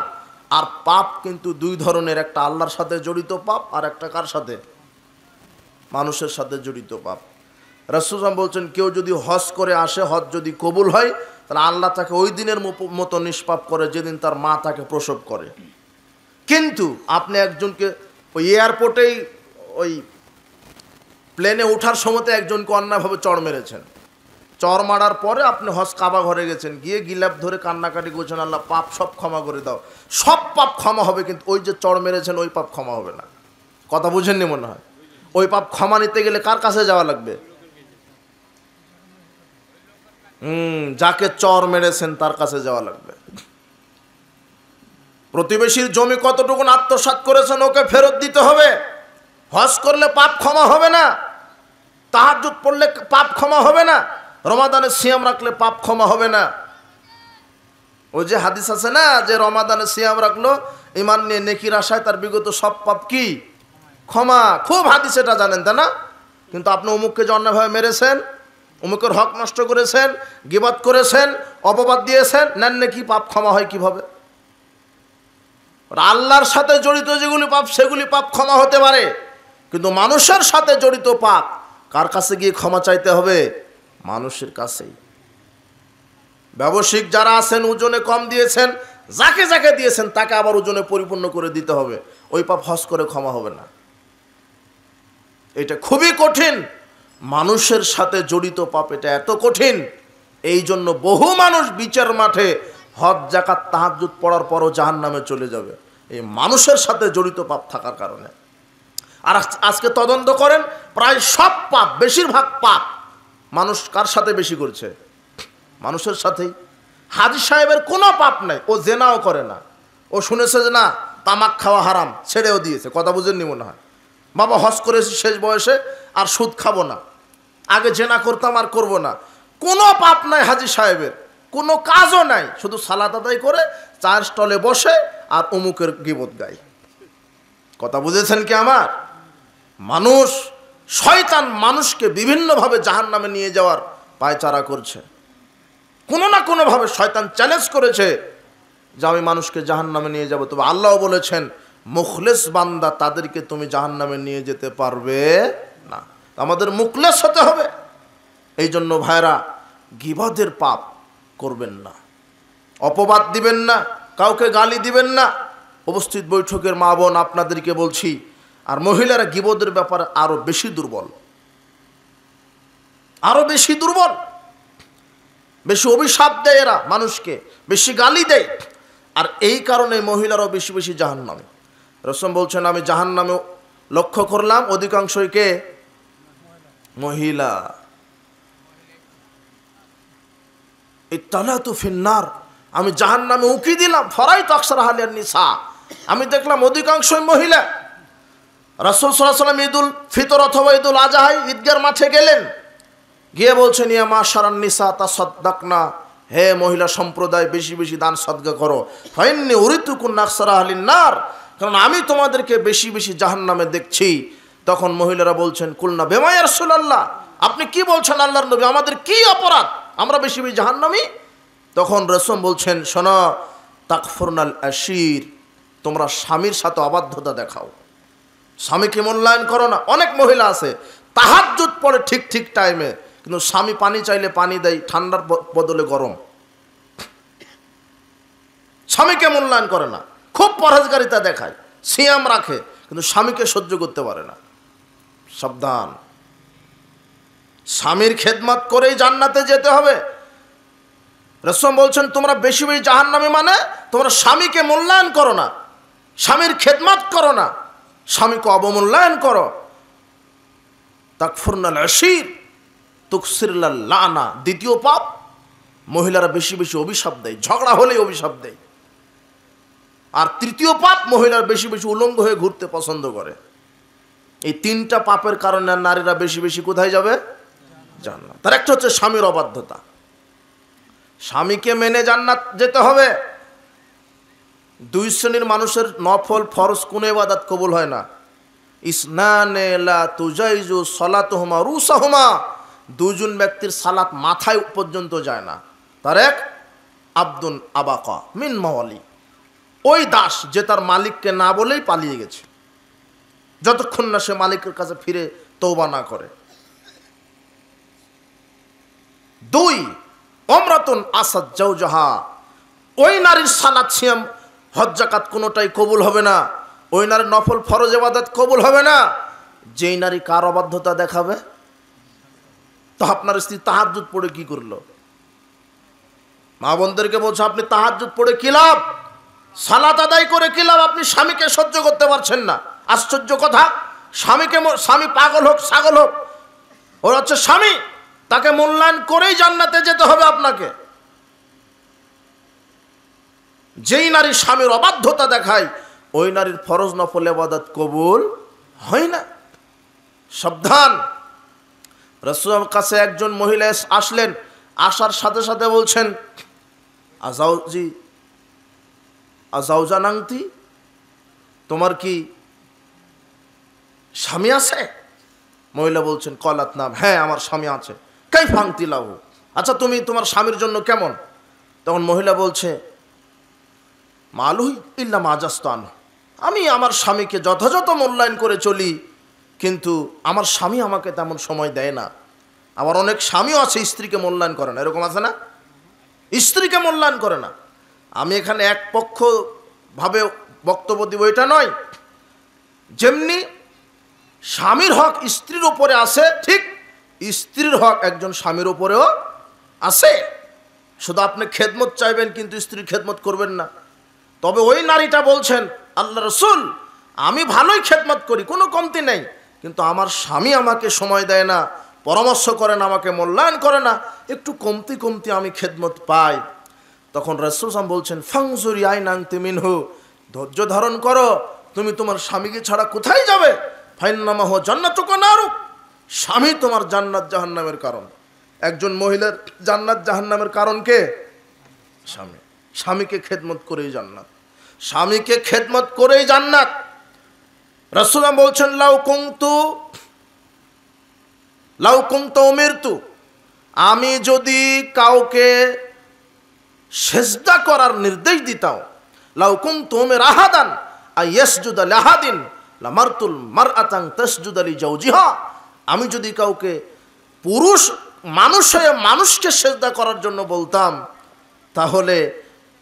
আর পাপ কিন্তু দুই ধরনের, একটা আল্লাহর সাথে জড়িত পাপ, আর একটা কার সাথে? মানুষের সাথে জড়িত পাপ। রাসূল বলছেন, কেউ যদি হজ করে আসে, হজ যদি কবুল হয়, তাহলে আল্লাহ তাকে ওই দিনের মতো নিষ্পাপ করে যেদিন তার মা তাকে প্রসব করে। কিন্তু আপনি একজনকে ওই এয়ারপোর্টেই ওই প্লেনে ওঠার সময়তে একজনকে অন্যায়ভাবে চড় মেরেছেন, চর মারার পরে আপনি হজ কাবা ঘরে গেছেন, গিয়ে গিলাপ ধরে কান্নাকাটি করছেন, আল্লাহ পাপ সব ক্ষমা করে দাও। সব পাপ ক্ষমা হবে, কিন্তু ওই যে চড় মেরেছেন ওই পাপ ক্ষমা হবে না। কথা বুঝেননি মনে হয়? ওই পাপ ক্ষমা নিতে গেলে কার কাছে যাওয়া লাগবে? যাকে চর মেরেছেন তার কাছে যাওয়া লাগবে। প্রতিবেশীর জমি কতটুকুন আত্মসাৎ করেছেন ওকে ফেরত দিতে হবে। হজ করলে পাপ ক্ষমা হবে না, তাহাজ্জুদ পড়লে পাপ ক্ষমা হবে না, রমাদানে সিয়াম রাখলে পাপ ক্ষমা হবে না। ওই যে হাদিস আছে না, যে রমাদানে সিয়াম রাখলো ঈমান নিয়ে নেকির আশায়, তার বিগত সব পাপ কি ক্ষমা। খুব হাদিস এটা জানেন, তাই না? কিন্তু আপনি অমুককে যে অন্যায়ভাবে মেরেছেন, অমুকের হক নষ্ট করেছেন, গীবত করেছেন, অপবাদ দিয়েছেন, নেন নাকি পাপ ক্ষমা হয় কিভাবে? আল্লাহর সাথে জড়িত যেগুলি পাপ সেগুলি পাপ ক্ষমা হতে পারে, কিন্তু মানুষের সাথে জড়িত পাপ কার কাছে গিয়ে ক্ষমা চাইতে হবে? মানুষের কাছেই। ব্যবসায়িক যারা আছেন, ওজনে কম দিয়েছেন, যাকে যাকে দিয়েছেন তাকে আবার ওজনে পরিপূর্ণ করে দিতে হবে, ওই পাপ হজ করে ক্ষমা হবে না। এটা খুবই কঠিন। মানুষের সাথে জড়িত পাপ এটা এত কঠিন, এই জন্য বহু মানুষ বিচার মাঠে হজ যাকাত তাহাজ্জুদ পড়ার পরও জাহান্নামে চলে যাবে, এই মানুষের সাথে জড়িত পাপ থাকার কারণে। আর আজকে তদন্ত করেন, প্রায় সব পাপ, বেশিরভাগ পাপ মানুষ কার সাথে বেশি করছে? মানুষের সাথেই। হাজী সাহেবের কোনো পাপ নাই, ও জেনাও করে না, ও শুনেছে যে না তামাক খাওয়া হারাম, ছেড়েও দিয়েছে। কথা বুঝেননি মনে হয়? বাবা হজ করেছি শেষ বয়সে, আর সুদ খাবো না, আগে জেনা করতাম আর করব না। কোনো পাপ নাই হাজী সাহেবের, কোনো কাজও নাই, শুধু সালাত আদায় করে চায়ের স্টলে বসে আর অমুকের গীবত গায়। কথা বুঝেছেন কি আমার? মানুষ, শয়তান মানুষকে বিভিন্নভাবে জাহান্নামে নিয়ে যাওয়ার পায়চারা করছে। কোনো না কোনোভাবে শয়তান চ্যালেঞ্জ করেছে যে আমি মানুষকে জাহান্নামে নিয়ে যাব। তবে আল্লাহ বলেছেন, মুখলেস বান্দা তাদেরকে তুমি জাহান্নামে নিয়ে যেতে পারবে না। আমাদের মুখলেস হতে হবে। এই জন্য ভাইরা, গীবতের পাপ করবেন না, অপবাদ দিবেন না, কাউকে গালি দিবেন না। উপস্থিত বৈঠকের মা বোন আপনাদেরকে বলছি, আর মহিলারা গীবতের ব্যাপারে আরো বেশি দুর্বল, আরো বেশি দুর্বল, বেশি অভিশাপ দেয় এরা মানুষকে, বেশি গালি দেয়। আর এই কারণে মহিলারাও বেশি বেশি জাহান্নামে। রাসূল বলছেন, আমি জাহান্নামে লক্ষ্য করলাম অধিকাংশইকে মহিলা। ইত্তালাতু ফিন্নার, আমি জাহান্নামে উকি দিলাম। ফরাইতু আকসারাহালিন নিসা, আমি দেখলাম অধিকাংশই মহিলা। রাসূল সাল্লাল্লাহু আলাইহি ওয়াসাল্লাম ঈদুল ফিতর অথবা ঈদুল আজহায় ঈদগার মাঠে গেলেন, গিয়ে বলছেন ইয়া মাশারান নিসা তাসাদদাকনা, হে মহিলা সম্প্রদায় বেশি বেশি দান সদকা করো। ফাইন্নী উরিতু কুন্না আকসারাহালিন নার, কারণ আমি তোমাদেরকে বেশি বেশি জাহান্নামে দেখছি। তখন মহিলারা বলছেন কুলনা বিমা ইয়া রাসূলুল্লাহ, আপনি কি বলছেন আল্লাহর নবী, আমাদের কি অপরাধ আমরা বেশি বেশি জাহান্নামী? তখন রাসূল বলছেন শোনো, তাকফুরনাল আশির, তোমরা স্বামীর সাথে অবাধ্যতা দেখাও, স্বামীকে মূল্যায়ন করো না। অনেক মহিলা আছে তাহাজ্জুদ পড়ে ঠিক ঠিক টাইমে, কিন্তু স্বামী পানি চাইলে পানি দেয়, ঠান্ডার বদলে গরম। স্বামীকে মূল্যায়ন করে না, খুব পরহেজগারিতা দেখায়, সিয়াম রাখে, কিন্তু স্বামীকে সহ্য করতে পারে না। সাবধান, স্বামীর খেদমত করেই জান্নাতে যেতে হবে। রাসূল বলছেন তোমরা বেশি বেশি জাহান্নামী, মানে তোমরা স্বামীকে মূল্যায়ন করো না, স্বামীর খেদমত করো না, স্বামীকে অবমূল্যায়ন করো। তাকফুরনাল আশির তুকসিরুল লানা, দ্বিতীয় পাপ, মহিলারা বেশি বেশি অভিশাপ দেয়, ঝগড়া হলেই অভিশাপ দেয়। আর তৃতীয় পাপ, মহিলারা বেশি বেশি উলঙ্গ হয়ে ঘুরতে পছন্দ করে। এই তিনটা পাপের কারণে নারীরা বেশি বেশি কোথায় যাবে? জান্নাত। তার একটা হচ্ছে স্বামীর অবাধ্যতা, স্বামীকে মেনে জান্নাত যেতে হবে। দুই শ্রেণীর মানুষের নফল ফরজ কোন ইবাদত কবুল হয় না। ইসনানে লা তুজাইজু সালাতুহুমা রুসাহুমা, দুজন ব্যক্তির সালাত মাথায় পর্যন্ত যায় না। তার এক আব্দুন আবাকা মিন মাওয়ালি, ওই দাস যে তার মালিককে না বলেই পালিয়ে গেছে, যতক্ষণ না সে মালিকের কাছে ফিরে তওবা না করে। দুই ওমরাতুন আসাদ জাওজাহা, ওই নারীর সালাত সিয়াম হজ যাকাত কোনোটাই কবুল হবে না, ওই নারীর নফল ফরজ ইবাদত কবুল হবে না যেই নারী কার অবাধ্যতা দেখাবে। তো আপনার স্ত্রী তাহাজ্জুদ পড়ে কি করলো? মা বোনদেরকে বলছে আপনি তাহাজ্জুদ পড়ে কি লাভ, সালাত আদায় করে কি লাভ, আপনি স্বামীকে সহ্য করতে পারছেন না। আশ্চর্য কথা, স্বামী পাগল হোক ছাগল হোক, ওর হচ্ছে স্বামী, তাকে মূল্যায়ন করেই জান্নাতে যেতে হবে আপনাকে। যেই নারী স্বামীর অবাধ্যতা দেখায় ওই নারীর ফরজ নফল ইবাদত কবুল হয় না। সাবধান। রাসূলের কাছে একজন মহিলা আসলেন, আসার সাথে সাথে বলছেন আজাউজি আজাউজানাংতি, তোমার কি স্বামী আছে? মহিলা বলছেন কলাত নাম, হ্যাঁ আমার স্বামী আছে। কাই ফাংতি লাহু, আচ্ছা তুমি তোমার স্বামীর জন্য কেমন? তখন মহিলা বলছে মালুহি ইল্লা মাজাস্তান, আমি আমার স্বামীকে যথাযথ মূল্যায়ন করে চলি, কিন্তু আমার স্বামী আমাকে তেমন সময় দেয় না। আবার অনেক স্বামীও আছে স্ত্রীকে মূল্যায়ন করে না, এরকম আছে না? স্ত্রীকে মূল্যায়ন করে না। আমি এখানে এক পক্ষ ভাবে বক্তব্য দিব এটা নয়, যেমনি স্বামীর হক স্ত্রীর উপরে আছে, ঠিক স্ত্রীর হক একজন স্বামীর উপরেও আছে। শুধু আপনি খেদমত চাইবেন কিন্তু স্ত্রীর খেদমত করবেন না। তবে ওই নারীটা বলছেন আল্লাহ রসুল, আমি ভালোই খেদমত করি, কোনো কমতি নেই, কিন্তু আমার স্বামী আমাকে সময় দেয় না, পরামর্শ করে না, আমাকে মূল্যায়ন করে না, একটু কমতি কমতি আমি খেদমত পাই। তখন রাসূল সাল্লাল্লাহু আলাইহি ওয়াসাল্লাম বলছেন ফাংজুরি আইনাংতি মিনহু, ধৈর্য ধারণ করো, তুমি তোমার স্বামীকে ছাড়া কোথায় যাবে? ফাইন্নামা হু জান্নাতুকা নারুক, স্বামী তোমার জান্নাত জাহান্নামের কারণ। একজন মহিলার জান্নাত জাহান্নামের কারণ কে? স্বামী। স্বামীকে খেদমত করেই জান্নাত, স্বামীকে খেদমত করেই জান্নাত। রাসূল বলছেন লাউ কুনতু উমিরতু, আমি যদি কাউকে সেজদা করার নির্দেশ দিতাম, লাউ কুনতু উমিরা আহাদান আইয়াসজুদা লিআহাদিন লামারতুল মারআতান তাসজুদা লিজাওজিহা, আমি যদি কাউকে পুরুষ মানুষ হয়ে মানুষকে সেজদা করার জন্য বলতাম, তাহলে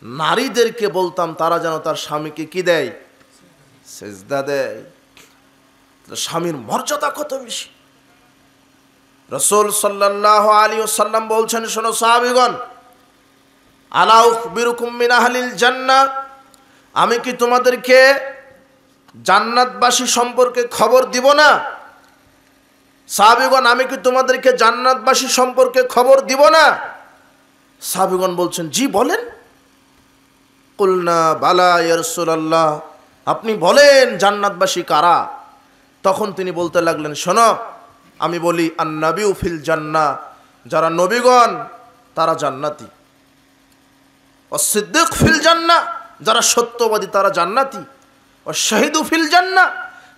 নারীদেরকে বলতাম তারা যেন তার স্বামীকে কি দেয়? সেজদা দেয়। স্বামীর মর্যাদা কত বেশি। রাসূল সাল্লাল্লাহু আলাইহি ওয়াসাল্লাম বলছেন, শোনো সাহাবীগণ, আলা উখবিরুকুম মিন আহলিল জান্নাহ, আমি কি তোমাদেরকে জান্নাতবাসী সম্পর্কে খবর দিব না? সাহাবীগণ, আমি কি তোমাদেরকে জান্নাতবাসী সম্পর্কে খবর দিব না? সাহাবীগণ বলছেন, জি বলেন। কুলনা বালা ইয়া রাসূলুল্লাহ, আপনি বলেন জান্নাতবাসী কারা? তখন তিনি বলতে লাগলেন, শোনো, আমি বলি, আন-নাবিয়্যু ফিল জান্নাহ, যারা নবীগণ তারা জান্নাতি। ওয়াস-সিদ্দীক ফিল জান্নাহ, যারা সত্যবাদী তারা জান্নাতি। ওয়াশ-শাহীদু ফিল জান্নাহ,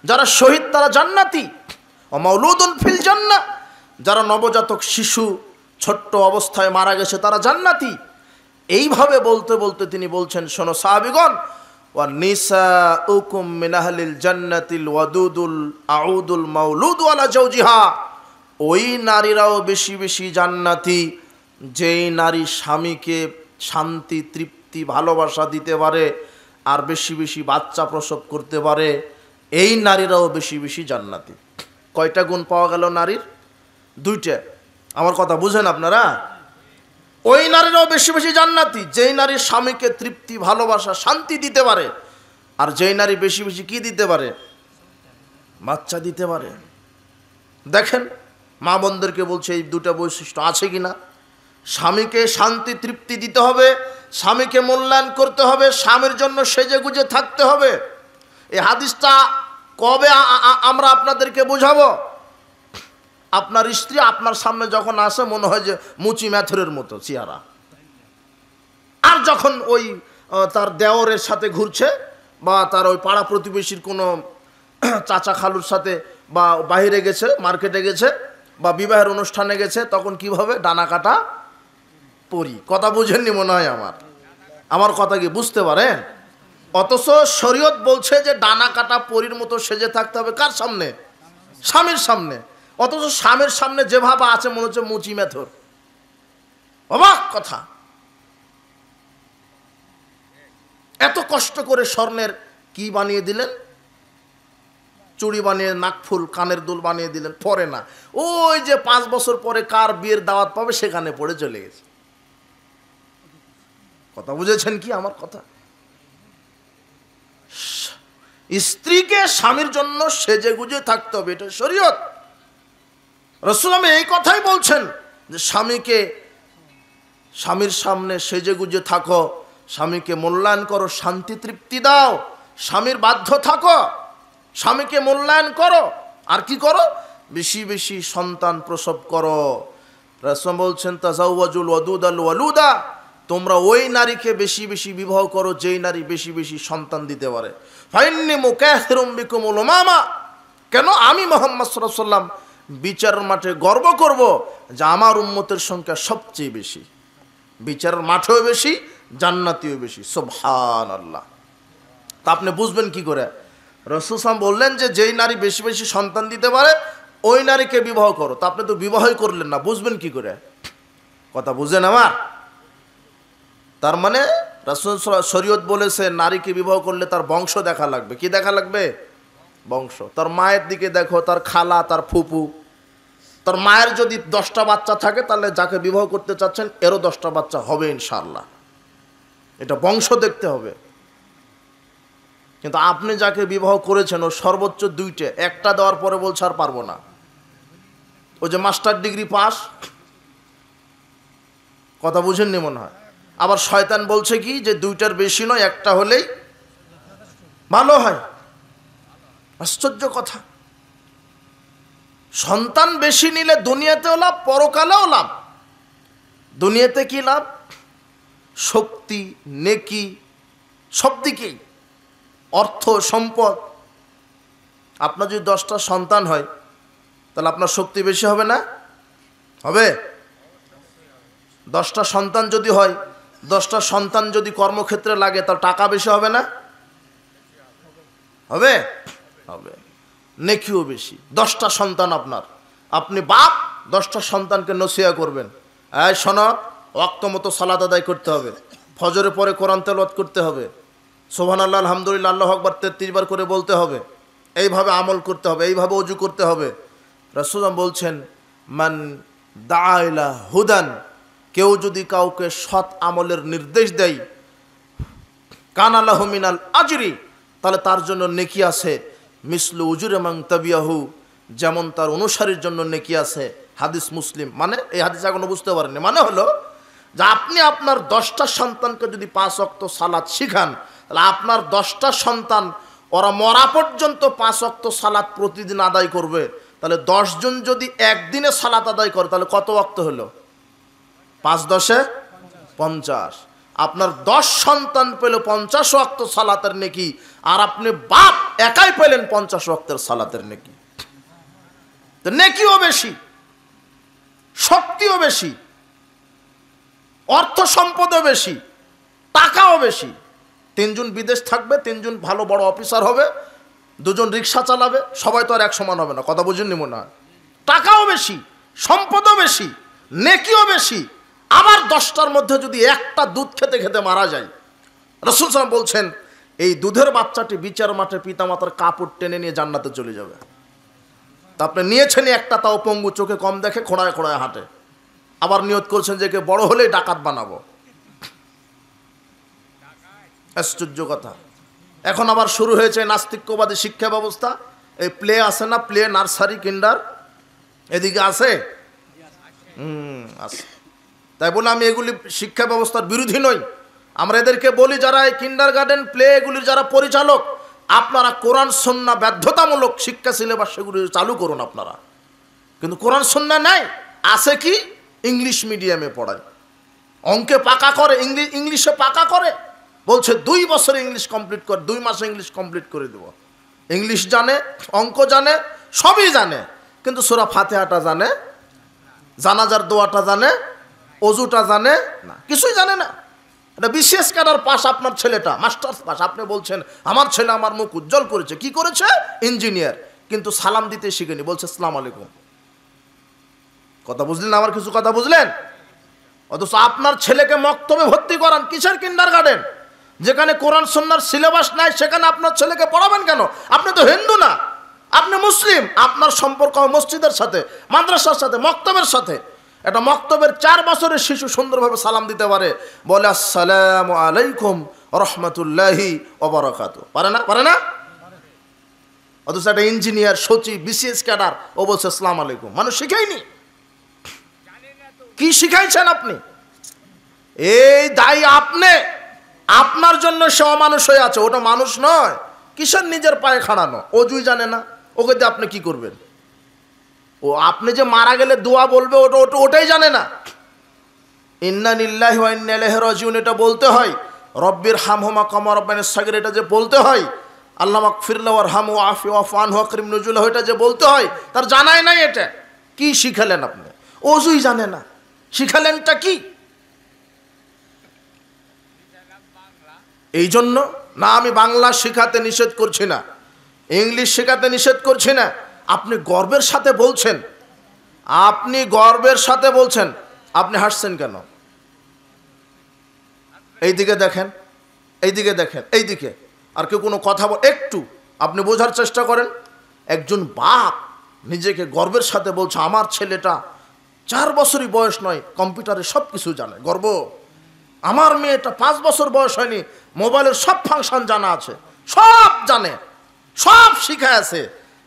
যারা শহীদ তারা জান্নাতি। ওয়া মাওলুদুন ফিল জান্নাহ, যারা নবজাতক শিশু ছোট্ট অবস্থায় মারা গেছে তারা জান্নাতি। এইভাবে বলতে বলতে তিনি বলছেন, শোনো সাহাবীগণ, ওয়া নিসাউকুম মিন আহলিল জান্নাতিল ওয়াদুদুল আউদুল মাওলুদু আলা জাওজিহা, ওই নারীরাও বেশি বেশি জান্নাতি যেই নারী স্বামীকে শান্তি, তৃপ্তি, ভালোবাসা দিতে পারে আর বেশি বেশি বাচ্চা প্রসব করতে পারে, এই নারীরাও বেশি বেশি জান্নাতি। কয়টা গুণ পাওয়া গেল নারীর? দুইটা। আমার কথা বুঝেন আপনারা? ওই নারীরাও বেশি বেশি জান্নাতি যেই নারীর স্বামীকে তৃপ্তি, ভালোবাসা, শান্তি দিতে পারে আর যেই নারী বেশি বেশি কি দিতে পারে? বাচ্চা দিতে পারে। দেখেন, মা বোনদেরকে বলছে এই দুটা বৈশিষ্ট্য আছে কিনা। স্বামীকে শান্তি, তৃপ্তি দিতে হবে, স্বামীকে মূল্যায়ন করতে হবে, স্বামীর জন্য সেজে গুজে থাকতে হবে। এই হাদিসটা কবে আমরা আপনাদেরকে বোঝাবো? আপনার স্ত্রী আপনার সামনে যখন আসে মনে হয় যে মুচি ম্যাথরের মতো চেহারা, আর যখন ওই তার দেওরের সাথে ঘুরছে বা তার ওই পাড়া প্রতিবেশীর কোনো চাচা খালুর সাথে বা বাইরে গেছে, মার্কেটে গেছে বা বিবাহের অনুষ্ঠানে গেছে, তখন কিভাবে ডানা কাটা পরি। কথা বুঝেননি মনে হয় আমার কথা কি বুঝতে পারেন? অথচ শরীয়ত বলছে যে ডানা কাটা পরির মতো সেজে থাকতে হবে। কার সামনে? স্বামীর সামনে। অথচ স্বামীর সামনে যেভাবে আছে মনে হচ্ছে মুচি মেথর। অবাক কথা। এত কষ্ট করে স্বর্ণের কি বানিয়ে দিলেন, চুড়ি বানিয়ে, নাকফুল, কানের দুল বানিয়ে দিলেন, পরে না। ওই যে 5 বছর পরে কার বিয়ের দাওয়াত পাবে সেখানে পড়ে চলে গেছে। কথা বুঝেছেন কি আমার কথা? স্ত্রীকে স্বামীর জন্য সেজে গুজে থাকতে হবে, এটা শরীয়ত। রাসূল এই কথাই বলছেন যে স্বামীকে, স্বামীর সামনে সেজে গুজে থাকো, স্বামীকে মূল্যায়ন করো, শান্তি তৃপ্তি দাও, স্বামীর বাধ্য থাকো, স্বামীকে মূল্যায়ন করো। আর কি করো? বেশি বেশি সন্তান প্রসব করো। রাসূল বলছেন, তাজাওয়াজুল ওয়াদুদাল ওয়ালুদা, তোমরা ওই নারীকে বেশি বেশি বিবাহ করো যেই নারী বেশি বেশি সন্তান দিতে পারে। ফাইন্নী মুকাথিরুম বিকুমুল উমামা, কেন আমি মুহাম্মদ সাল্লাল্লাহু আলাইহি ওয়াসাল্লাম বিচারের মাঠে গর্ব করব যে আমার উম্মতের সংখ্যা সবচেয়ে বেশি, বিচারের মাঠেও বেশি, জান্নাতিও বেশি। সুবহানাল্লাহ। তা আপনি বুঝবেন কি করে? রাসূল সাল্লাল্লাহু বললেন যে যেই নারী বেশি বেশি সন্তান দিতে পারে ওই নারীকে বিবাহ করো। তা আপনি তো বিবাহই করলেন না, বুঝবেন কি করে? কথা বুঝেন আমার? তার মানে রাসূল শরীয়ত বলেছে নারীকে বিবাহ করলে তার বংশ দেখা লাগবে। কি দেখা লাগবে? বংশ। তার মায়ের দিকে দেখো, তার খালা, তার ফুপু। তার মায়ের যদি 10টা বাচ্চা থাকে তাহলে যাকে বিবাহ করতে চাচ্ছেন এরও 10টা বাচ্চা হবে ইনশাআল্লাহ। এটা বংশ দেখতে হবে। কিন্তু আপনি যাকে বিবাহ করেছেন ও সর্বোচ্চ 2টে, একটা দেওয়ার পরে বলছে আর পারবো না। ও যে মাস্টার ডিগ্রি পাস, কথা বুঝেননি মনে হয়। আবার শয়তান বলছে কি যে 2টার বেশি নয়, একটা হলেই ভালো হয়। আশ্চর্য কথা। সন্তান বেশি নিলে দুনিয়াতেও লাভ, পরকালেও লাভ। দুনিয়াতে কি লাভ? শক্তি, নেকি, সব দিকেই, অর্থ, সম্পদ। আপনার যদি 10টা সন্তান হয় তাহলে আপনার শক্তি বেশি হবে না? হবে? 10টা সন্তান যদি হয়, 10টা সন্তান যদি কর্মক্ষেত্রে লাগে তার টাকা বেশি হবে না? হবে? হবে। নেকিও বেশি। 10টা সন্তান আপনার, আপনি বাপ 10টা সন্তানকে নসিহা করবেন, এই শোনো, ওয়াক্ত মতো সালাত আদায় করতে হবে, ফজরের পরে কোরআন তেলাওয়াত করতে হবে, সুবহানাল্লাহ, আলহামদুলিল্লাহ, আল্লাহু আকবার 33 বার করে বলতে হবে, এইভাবে আমল করতে হবে, এইভাবে ওযু করতে হবে। রাসূল বলছেন, মান দাআ ইলা হুদান, কেউ যদি কাউকে সৎ আমলের নির্দেশ দেয়, কানা লাহু মিনাল আজরি, তাহলে তার জন্য নেকি আছে, মিসলু উজুরি মান তাবিয়াহু, যেমন তার অনুসারীর জন্য নেকি আছে। হাদিস মুসলিম। মানে এই হাদিস এখনো বুঝতে পারেননি। মানে হলো যে আপনি আপনার 10টা সন্তানকে যদি 5 ওয়াক্ত সালাত শিখান, তাহলে আপনার 10টা সন্তান ওরা মরা পর্যন্ত 5 ওয়াক্ত সালাত প্রতিদিন আদায় করবে। তাহলে 10 জন যদি একদিনে সালাত আদায় করে তাহলে কত ওয়াক্ত হলো? 5 10 50। আপনার 10 সন্তান পেল 50 ওয়াক্ত সালাতের নেকি, আর আপনি বাপ একাই পেলেন 50 ওয়াক্তের সালাতের নেকি। তো নেকিও বেশি, শক্তিও বেশি, অর্থ সম্পদও বেশি, টাকাও বেশি। 3 জন বিদেশ থাকবে, 3 জন ভালো বড় অফিসার হবে, 2 জন রিক্সা চালাবে, সবাই তো আর এক সমান হবে না। কথা বুঝেননি মনে হয়? টাকাও বেশি, সম্পদও বেশি, নেকিও বেশি। আবার 10টার মধ্যে যদি একটা দুধ খেতে খেতে মারা যায়, রাসূল সাল্লাল্লাহু আলাইহি ওয়াসাল্লাম বলছেন এই দুধের বাচ্চাটি বিচার মাঠে পিতামাতার কাপড় টেনে নিয়ে জান্নাতে চলে যাবে। তা আপনি নিয়েছেন একটা, তাও পঙ্গু, চোখে কম দেখে, খোঁড়ায় খোঁড়ায় হাঁটে। আবার নিয়ত করছেন যে কে বড় হলেই ডাকাত বানাবো। আশ্চর্য কথা। এখন আবার শুরু হয়েছে নাস্তিক্যবাদী শিক্ষা ব্যবস্থা। এই প্লে আছে না, প্লে, নার্সারি, কিন্ডার, এদিকে আছে। আছে। তাই বলে আমি এগুলি শিক্ষা ব্যবস্থার বিরোধী নই। আমরা এদেরকে বলি যারা এই কিন্ডার গার্ডেন, প্লে এগুলির যারা পরিচালক, আপনারা কোরআন সুন্নাহ বাধ্যতামূলক শিক্ষা সিলেবাস সেগুলি চালু করুন আপনারা। কিন্তু কোরআন সুন্নাহ নাই, আছে কি? ইংলিশ মিডিয়ামে পড়ায়, অঙ্কে পাকা করে, ইংলিশে পাকা করে। বলছে 2 বছরে ইংলিশ কমপ্লিট করে, 2 মাসে ইংলিশ কমপ্লিট করে দেব। ইংলিশ জানে, অঙ্ক জানে, সবই জানে, কিন্তু সূরা ফাতিহাটা জানে, জানাজার দোয়াটা জানে, অজুটা জানে না, কিছুই জানে না। এটা বিশেষ ক্যাডার পাস আপনার ছেলেটা, মাস্টার্স পাস। আপনি বলছেন আমার ছেলে আমার মুখ উজ্জ্বল করেছে। কি করেছে? ইঞ্জিনিয়ার, কিন্তু সালাম দিতে শিখেনি, বলছে আসসালামু আলাইকুম। কথা বুঝলেন? আমার কিছু কথা বুঝলেন? অথচ আপনার ছেলেকে মক্তবে ভর্তি করান, কিসের কিন্ডার গার্ডেন? যেখানে কোরআন সুন্নাহর সিলেবাস নাই সেখানে আপনার ছেলেকে পড়াবেন কেন? আপনি তো হিন্দু না, আপনি মুসলিম। আপনার সম্পর্ক মসজিদের সাথে, মাদ্রাসার সাথে, মক্তবের সাথে। এটা মক্তবের 4 বছরের শিশু সুন্দরভাবে সালাম দিতে পারে, বলে আসসালামু আলাইকুম রাহমাতুল্লাহি ওয়া বারাকাতুহু। পারে না? পারে না? অথচ একটা ইঞ্জিনিয়ার, সচিব, বিসিএস ক্যাডার, ও বলছে আসসালামু আলাইকুম। মানুষ শিখায়নি। কি শিখাইছেন আপনি? এই দায়ী আপনি। আপনার জন্য সে অমানুষ হয়ে আছে, ওটা মানুষ নয়। কিসের নিজের পায়ে খাড়ানো? অজুই জানে না, ওকে দিয়ে আপনি কি করবেন? ও আপনি যে মারা গেলে দোয়া বলবে, ওটাই জানে না। ইন্না লিল্লাহি ওয়া ইন্না ইলাইহি রাজিউন এটা বলতে হয়। রব্বির হামহুমা কামা রাব্বায়ানি সাগীরা এটা যে বলতে হয়। আল্লাহ মাগফির লাহু ওয়ারহামহু ওয়াফি ওয়াফু আনহু ওয়াকরিম নুজুলাহু এটা যে বলতে হয়, তার জানাই নাই। এটা কি শিখালেন আপনি? অজুই জানে না, শিখালেনটা কি? এই জন্য না, আমি বাংলা শেখাতে নিষেধ করছি না, ইংলিশ শেখাতে নিষেধ করছি না। আপনি গর্বের সাথে বলছেন, আপনি গর্বের সাথে বলছেন। আপনি হাসছেন কেন? এইদিকে দেখেন, এইদিকে দেখেন, এইদিকে। আর কেউ কোনো কথা একটু আপনি বোঝার চেষ্টা করেন। একজন বাপ নিজেকে গর্বের সাথে বলছে আমার ছেলেটা 4 বছরই বয়স নয়, কম্পিউটারে সব কিছু জানে। গর্ব। আমার মেয়েটা 5 বছর বয়স হয়নি, মোবাইলের সব ফাংশন জানা আছে, সব জানে, সব শিখায় আছে,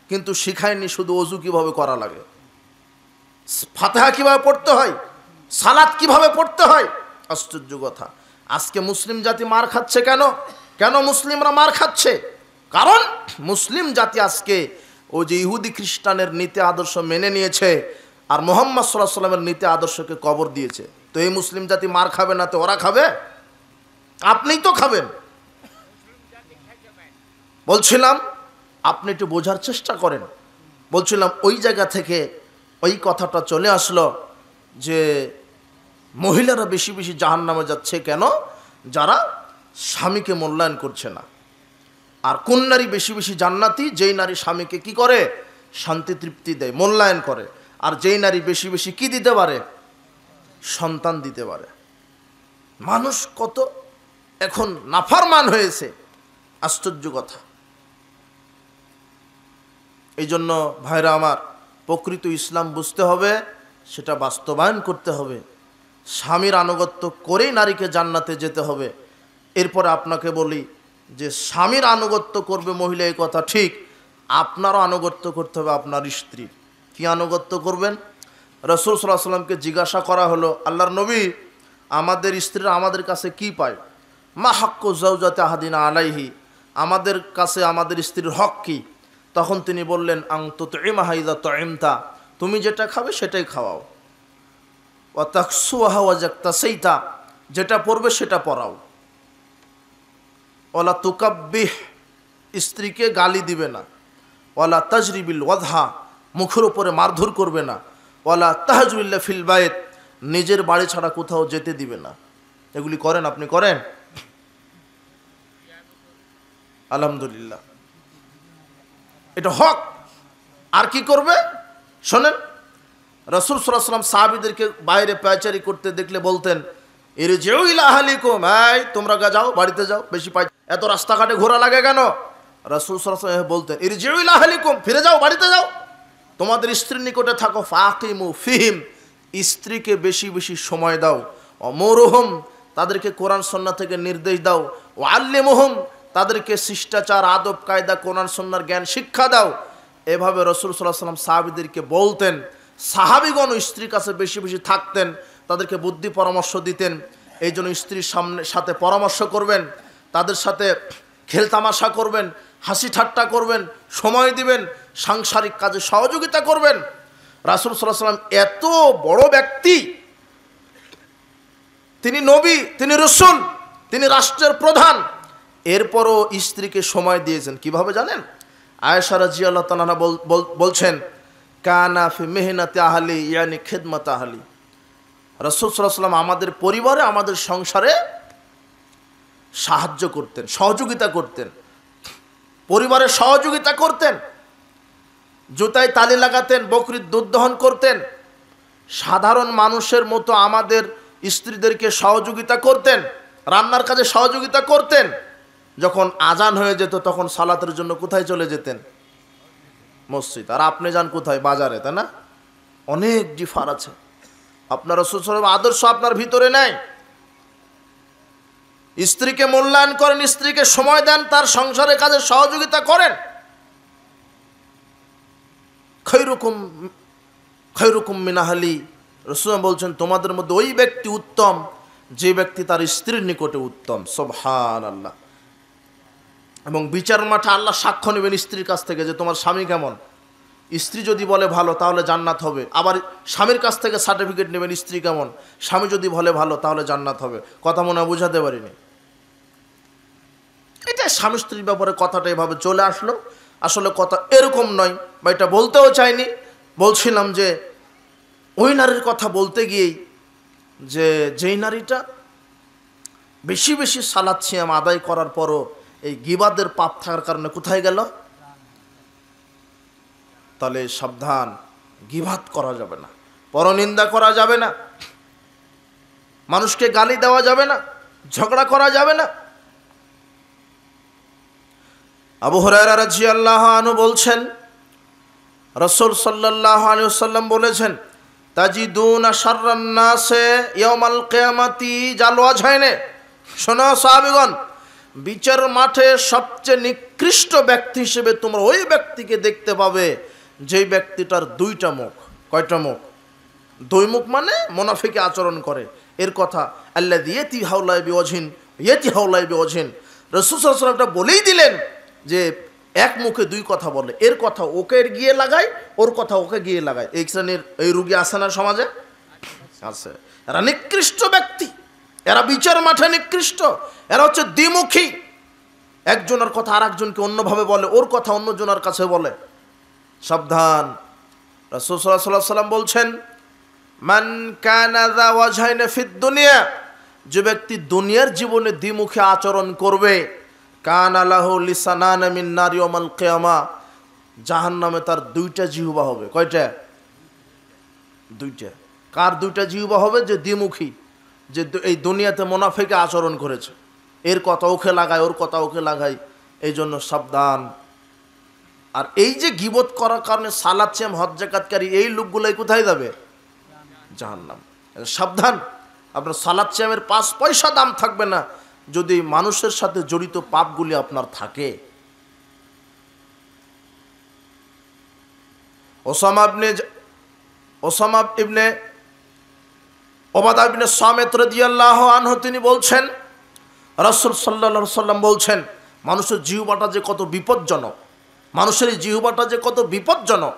কিন্তু শিখায়নি শুধু অজু কিভাবে করা লাগে, ফাতিহা কিভাবে পড়তে হয়, সালাত কিভাবে পড়তে হয়। আশ্চর্য কথা। আজকে মুসলিম জাতি মার খাচ্ছে কেন? কেন মুসলিমরা মার খাচ্ছে? কারণ মুসলিম জাতি আজকে ও যে ইহুদি খ্রিস্টানের নীতি আদর্শ মেনে নিয়েছে, আর মুহাম্মদ সাল্লাল্লাহু আলাইহি ওয়াসাল্লামের নীতি আদর্শকে কবর দিয়েছে। তো এই মুসলিম জাতি মার খাবে না তো ওরা খাবে? আপনিই তো খাবেন। বলছিলাম আপনি একটু বোঝার চেষ্টা করেন। বলছিলাম ওই জায়গা থেকে ওই কথাটা চলে আসলো যে মহিলারা বেশি বেশি জাহান্নামে যাচ্ছে কেন? যারা স্বামীকে মূল্যায়ন করছে না। আর কোন নারী বেশি বেশি জান্নাতি? যেই নারী স্বামীকে কি করে? শান্তি তৃপ্তি দেয়, মূল্যায়ন করে। আর যেই নারী বেশি বেশি কি দিতে পারে? সন্তান দিতে পারে। মানুষ কত এখন নাফরমান হয়েছে, আশ্চর্য কথা। এই জন্য ভাইরা আমার, প্রকৃত ইসলাম বুঝতে হবে, সেটা বাস্তবায়ন করতে হবে। স্বামীর আনুগত্য করেই নারীকে জান্নাতে যেতে হবে। এরপরে আপনাকে বলি যে স্বামীর আনুগত্য করবে মহিলা, এই কথা ঠিক, আপনারও আনুগত্য করতে হবে আপনার স্ত্রীর। কি আনুগত্য করবেন? রাসূল সাল্লাল্লাহু আলাইহি ওয়াসাল্লামকে জিজ্ঞাসা করা হলো, আল্লাহর নবী, আমাদের স্ত্রীরা আমাদের কাছে কি পায়? মা হাক্কু যাওজাতি আহাদিনা আলাইহি, আমাদের কাছে আমাদের স্ত্রীর হক কি? তখন তিনি বললেন, আং তুতইমাহা ইযা তুইমতা, তুমি যেটা খাবে সেটাই খাওয়াও। ওয়া তাকসুহা ওয়া যাকতাসাইতা, যেটা পরবে সেটা পরাও। ওয়ালা তুকাব্বিহ, স্ত্রীকে গালি দিবে না। ওয়ালা তাজরিবিল ওয়াদহা, মুখের উপরে মারধর করবে না। ওয়ালা তাহজুরিল্লা ফিল বাইত, নিজের বাড়ি ছাড়া কোথাও যেতে দিবে না। এগুলি করেন? আপনি করেন? আলহামদুলিল্লাহ, এটা হক। আর কি করবে শোনেন, রাসূল সাল্লাল্লাহু আলাইহি ওয়াসাল্লাম সাহাবীদেরকে বাইরে পায়চারি করতে দেখলে বলতেন, ইরজিউ ইলা আহলিকুম, এই তোমরা যাও, বাড়িতে যাও, বেশি পাই, এত রাস্তাঘাটে ঘোরা লাগে কেন? রাসূল সাল্লাল্লাহু আলাইহি ওয়াসাল্লাম বলতেন, ইরজিউ ইলা আহলিকুম, ফিরে যাও, বাড়িতে যাও, তোমাদের স্ত্রীর নিকটে থাকো। ফাকিমু ফিহিম, স্ত্রীকে বেশি বেশি সময় দাও। অমরুহুম, তাদেরকে কোরআন সুন্নাহ থেকে নির্দেশ দাও। ওয়াল্লিমুহুম, তাদেরকে শিষ্টাচার, আদব কায়দা, কোরআন সুন্নাহর জ্ঞান শিক্ষা দাও। এভাবে রাসূল সাল্লাল্লাহু আলাইহি ওয়াসাল্লাম সাহাবীদেরকে বলতেন। সাহাবীগণ স্ত্রীর কাছে বেশি বেশি থাকতেন, তাদেরকে বুদ্ধি পরামর্শ দিতেন। এই জন্য স্ত্রীর সাথে পরামর্শ করবেন, তাদের সাথে খেলতামাশা করবেন, হাসি ঠাট্টা করবেন, সময় দিবেন, সাংসারিক কাজে সহযোগিতা করবেন। রাসূল সাল্লাল্লাহু আলাইহি ওয়াসাল্লাম এত বড় ব্যক্তি, তিনি নবী, তিনি রাসূল, তিনি রাষ্ট্রের প্রধান, এরপরও স্ত্রীকে সময় দিয়েছেন। কিভাবে জানেন? আয়েশা রাদিয়াল্লাহু তাআলা বলছেন, কানা ফি মেহনাতি আহলি ইয়ানি খিদমাত আহলি, রাসূল সাল্লাল্লাহু আলাইহি ওয়াসাল্লাম আমাদের পরিবারে, আমাদের সংসারে সাহায্য করতেন, সহযোগিতা করতেন, পরিবারের সহযোগিতা করতেন, জুতায় তালি লাগাতেন, বকরির দুধ দহন করতেন, সাধারণ মানুষের মতো আমাদের স্ত্রীদেরকে সহযোগিতা করতেন, রান্নার কাজে সহযোগিতা করতেন। যখন আজান হয়ে যেত তখন সালাতের জন্য কোথায় চলে যেতেন? মসজিদ। আর আপনি যান কোথায়? বাজারে, তাই না? অনেক ডিফার আছে। আপনার রাসূল সাল্লাল্লাহু আলাইহি ওয়াসাল্লাম আদর্শ আপনার ভিতরে নেই। স্ত্রীকে মূল্যায়ন করেন, স্ত্রীকে সময় দেন, তার সংসারের কাজে সহযোগিতা করেন। খৈরুকুম মিন আহলি, রাসূল বলছেন তোমাদের মধ্যে ওই ব্যক্তি উত্তম যে ব্যক্তি তার স্ত্রীর নিকটে উত্তম। সুবহানাল্লাহ। এবং বিচার মাঠে আল্লাহ সাক্ষ্য নেবেন স্ত্রীর কাছ থেকে যে তোমার স্বামী কেমন। স্ত্রী যদি বলে ভালো তাহলে জান্নাত হবে, আবার স্বামীর কাছ থেকে সার্টিফিকেট নেবেন স্ত্রী কেমন। স্বামী যদি বলে ভালো তাহলে জান্নাত হবে। কথা মনে হয় বুঝাতে পারিনি। এটা স্বামী স্ত্রীর ব্যাপারে কথাটা এভাবে চলে আসলো, আসলে কথা এরকম নয়, বা এটা বলতেও চাইনি। বলছিলাম যে ওই নারীর কথা বলতে গিয়েই, যে যেই নারীটা বেশি বেশি সালাত সিয়াম আদায় করার পরও এই গিবাদের পাপ থাকার কারণে কোথায় গেল? তাহলে সাবধান, গিবাত করা যাবে না, পরনিন্দা করা যাবে না, মানুষকে গালি দেওয়া যাবে না, ঝগড়া করা যাবে না। আবু হুরায়রা রাদিয়াল্লাহু আনহু বলছেন, রাসূল সাল্লাল্লাহু আলাইহি ওয়াসাল্লাম বলেছেন, তাজিদুনা শাররান নাসে ইয়াউমাল কিয়ামাতি জাল ওয়াজহাইনে। শোনো সাহাবীগণ, বিচার মাঠে সবচেয়ে নিকৃষ্ট ব্যক্তি হিসেবে তোমরা ওই ব্যক্তিকে দেখতে পাবে যেই ব্যক্তিটার দুইটা মুখ। কয়টা মুখ? দুই মুখ মানে মুনাফিকি আচরণ করে। এর কথা আল্লাযী ইয়াতি হাওলাই বিওয়াজহিন ইয়াতি হাওলাই বিওয়াজহিন, রাসূল সাল্লাল্লাহু আলাইহি ওয়াসাল্লাম বলেই দিলেন যে এক মুখে দুই কথা বলে, এর কথা ওকে গিয়ে লাগায়, ওর কথা ওকে গিয়ে লাগায়। এই শ্রেণীর এই রুগী আছে না সমাজে? আছে। এরা নিকৃষ্ট ব্যক্তি, এরা বিচার মাঠে নিকৃষ্ট, এরা হচ্ছে দ্বিমুখী। একজনের কথা আর একজনকে অন্যভাবে বলে, ওর কথা অন্যজনের কাছে বলে। সাবধান। রাসূল সাল্লাল্লাহু আলাইহি ওয়াসাল্লাম বলছেন, মান কানা যা ওয়াজহাইন ফিদ দুনিয়া, যে ব্যক্তি দুনিয়ার জীবনে দ্বিমুখী আচরণ করবে, কানা লাহু লিসানান মিন নার ইয়াউমাল কিয়ামা, জাহান্নামে তার দুইটা জিহ্বা হবে। কয়টা? দুইটা। কার দুইটা জিহ্বা হবে? যে দ্বিমুখী, যে এই দুনিয়াতে মুনাফিকি আচরণ করেছে, এর কথা ওকে লাগায়, ওর কথা ওকে লাগায়। এই জন্য সাবধান। আর এই যে গীবত করার কারণে সালাত সিয়াম হজ যাকাতকারী এই লোকগুলাই কোথায় যাবে? জাহান্নাম। সাবধান, আপনার সালাত সিয়ামের 5 পয়সা দাম থাকবে না যদি মানুষের সাথে জড়িত পাপগুলি আপনার থাকে। ওসামা ইবনে ওবাদা ইবনে সামিত রাদিয়াল্লাহু আনহু তিনি বলছেন, রাসূল সাল্লাল্লাহু আলাইহি সাল্লাম বলছেন, মানুষের জিহ্বাটা যে কত বিপজ্জনক, মানুষের এই জিহ্বাটা যে কত বিপজ্জনক।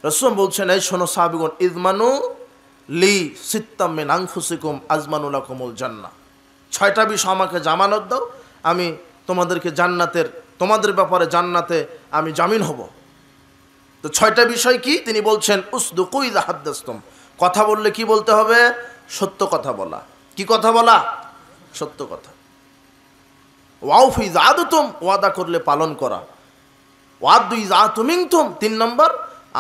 রাসূল বলছেন, এই শোনো সাহাবীগণ, ইযমানু লি সিত্তাম মিন আনফুসিকুম আজমানু লাকুমুল জান্নাহ। 6টা বিষয় আমাকে জামানত দাও, আমি তোমাদেরকে তোমাদের ব্যাপারে জান্নাতে আমি জামিন হব। তো 6টা বিষয় কি? তিনি বলছেন, উসদুকু ইযা হাদ্দাসতুম, কথা বললে কি বলতে হবে? সত্য কথা বলা। কি কথা বলা? সত্য কথা। ওয়াউফু ইযা আদতুম, ওয়াদা করলে পালন করা। ওয়াদু ইযা আতুমিনতুম, 3 নম্বর,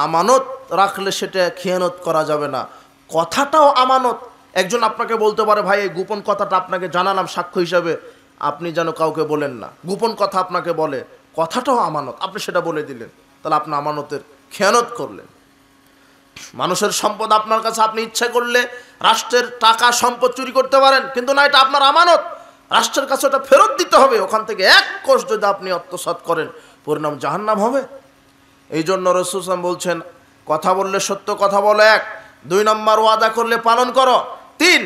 আমানত রাখলে সেটা খেয়ানত করা যাবে না। কথাটাও আমানত। একজন আপনাকে বলতে পারে, ভাই এই গোপন কথাটা আপনাকে জানালাম সাক্ষ্য হিসাবে, আপনি যেন কাউকে বলেন না। গোপন কথা আপনাকে বলে, কথাটাও আমানত, আপনি সেটা বলে দিলেন, তাহলে আপনি আমানতের খেয়ানত করলেন। মানুষের সম্পদ আপনার কাছে, আপনি ইচ্ছা করলে রাষ্ট্রের টাকা সম্পদ চুরি করতে পারেন, কিন্তু না, এটা আপনার আমানত, রাষ্ট্রের কাছে ওটা ফেরত দিতে হবে। ওখান থেকে 1 কোষ যদি আপনি আত্মসাৎ করেন, পরিণাম জাহান্নাম হবে। এই জন্য রাসূল সাল্লাল্লাহু আলাইহি ওয়াসাল্লাম বলছেন, কথা বললে সত্য কথা বলো 1, 2 নম্বর ওয়াদা করলে পালন করো, 3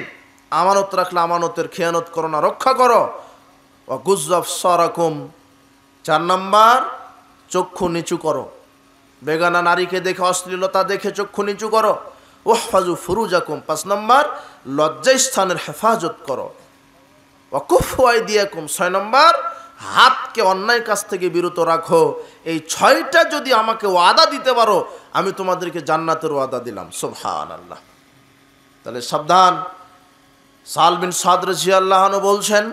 আমানত রাখলে আমানতের খেয়ানত করো না, রক্ষা করো। ওয়া গুযযাফ সারাকুম, 4 নম্বর চক্ষু নিচু করো, বেগানা নারীকে দেখে, অশ্লীলতা দেখে চক্ষু নিচু করো। ওয়াহফাজু ফুরুজাকুম, 5 নম্বর লজ্জাস্থানের হেফাজত করো। ওয়া কুফু আইদিয়াকুম, 6 নম্বর হাতকে অন্যায় কাজ থেকে বিরত রাখো। এই 6টা যদি আমাকে ওয়াদা দিতে পারো, আমি তোমাদেরকে জান্নাতের ওয়াদা দিলাম। সুবহানাল্লাহ। তাহলে সাবধান। সাল বিন সাদ রাদিয়াল্লাহু আনহু বলছেন,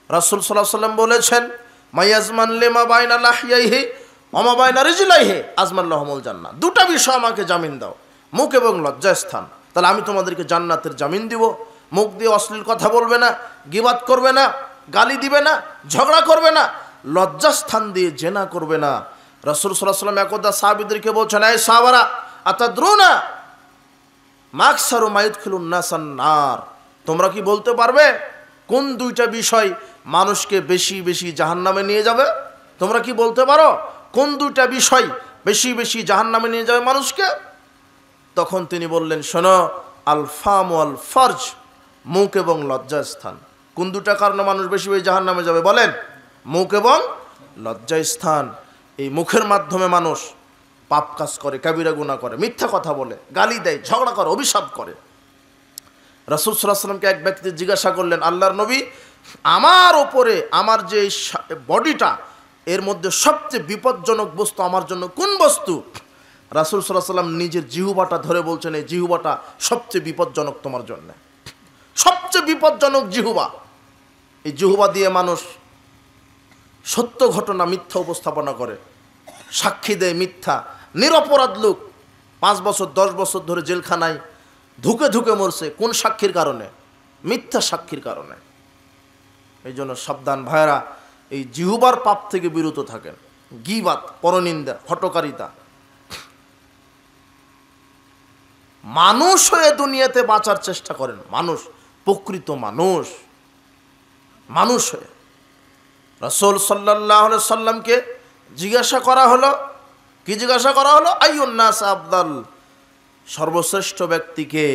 রাসূল সাল্লাল্লাহু আলাইহি ওয়াসাল্লাম বলেছেন, মায়াজমান লিমা বাইনা লাহইয়াইহি ওয়া মা বাইনা রিজলাইহি আজমান লাহুমুল জান্নাহ। 2টা বিষয় আমাকে জামিন দাও, মুখ এবং লজ্জাস্থান, তাহলে আমি তোমাদেরকে জান্নাতের জামিন দিব। মুখ দিয়ে অশ্লীল কথা বলবে না, গীবাত করবে না, গালি দিবে না, ঝগড়া করবে না, লজ্জাস্থান দিয়ে জেনা করবে না। রাসূল সাল্লাল্লাহু আলাইহি ওয়াসাল্লাম একদা সাহাবীদেরকে বলছেন, এই সাহাবারা, আতাদরুনা মাকসারু মাইদখিলুন নাসান নার, তোমরা কি বলতে পারবে কোন 2টা বিষয় মানুষকে বেশি বেশি জাহান্নামে নিয়ে যাবে? তোমরা কি বলতে পারো কোন 2টা বিষয় বেশি বেশি জাহান্নামে নিয়ে যাবে মানুষকে? তখন তিনি বললেন, শোনো, আল ফাম ওয়াল ফারজ, মুখ এবং লজ্জাস্থান। কোন 2টা কারণে মানুষ বেশি বেশি জাহান্নামে যাবে বলেন? মুখ এবং লজ্জাস্থান। এই মুখের মাধ্যমে মানুষ পাপ কাজ করে, কাবিরা গুনাহ করে, মিথ্যা কথা বলে, গালি দেয়, ঝগড়া করে, অভিশাপ করে। রাসূল সাল্লাল্লাহু আলাইহি ওয়াসাল্লামকে এক ব্যক্তি জিজ্ঞাসা করলেন, আল্লাহর নবী, আমার ওপরে আমার যে বডিটা, এর মধ্যে সবচেয়ে বিপজ্জনক বস্তু আমার জন্য কোন বস্তু? রাসূল সাল্লাল্লাহু আলাইহি ওয়াসাল্লাম নিজের জিহ্বাটা ধরে বলছেন, এই জিহ্বাটা সবচেয়ে বিপজ্জনক তোমার জন্য, সবচেয়ে বিপজ্জনক জিহ্বা। এই জিহ্বা দিয়ে মানুষ সত্য ঘটনা মিথ্যা উপস্থাপনা করে, সাক্ষী দেয় মিথ্যা, নিরপরাধ লোক 5 বছর 10 বছর ধরে জেলখানায় ধুকে ধুকে মরছে, কোন সাক্ষীর কারণে? মিথ্যা সাক্ষীর কারণে। এই জন্য সাবধান ভাইরা, এই জিহ্বার পাপ থেকে বিরত থাকেন। গীবাত, পরনিন্দা, হটকারিতা। মানুষ হয়ে দুনিয়াতে বাঁচার চেষ্টা করেন, মানুষ, প্রকৃত মানুষ, মানুষ হয়ে। রাসূল সাল্লাল্লাহু আলাইহি সাল্লামকে জিজ্ঞাসা করা হলো, কি জিজ্ঞাসা করা হলো? আইয়ুন নাস আফদাল, সর্বশ্রেষ্ঠ ব্যক্তিকে,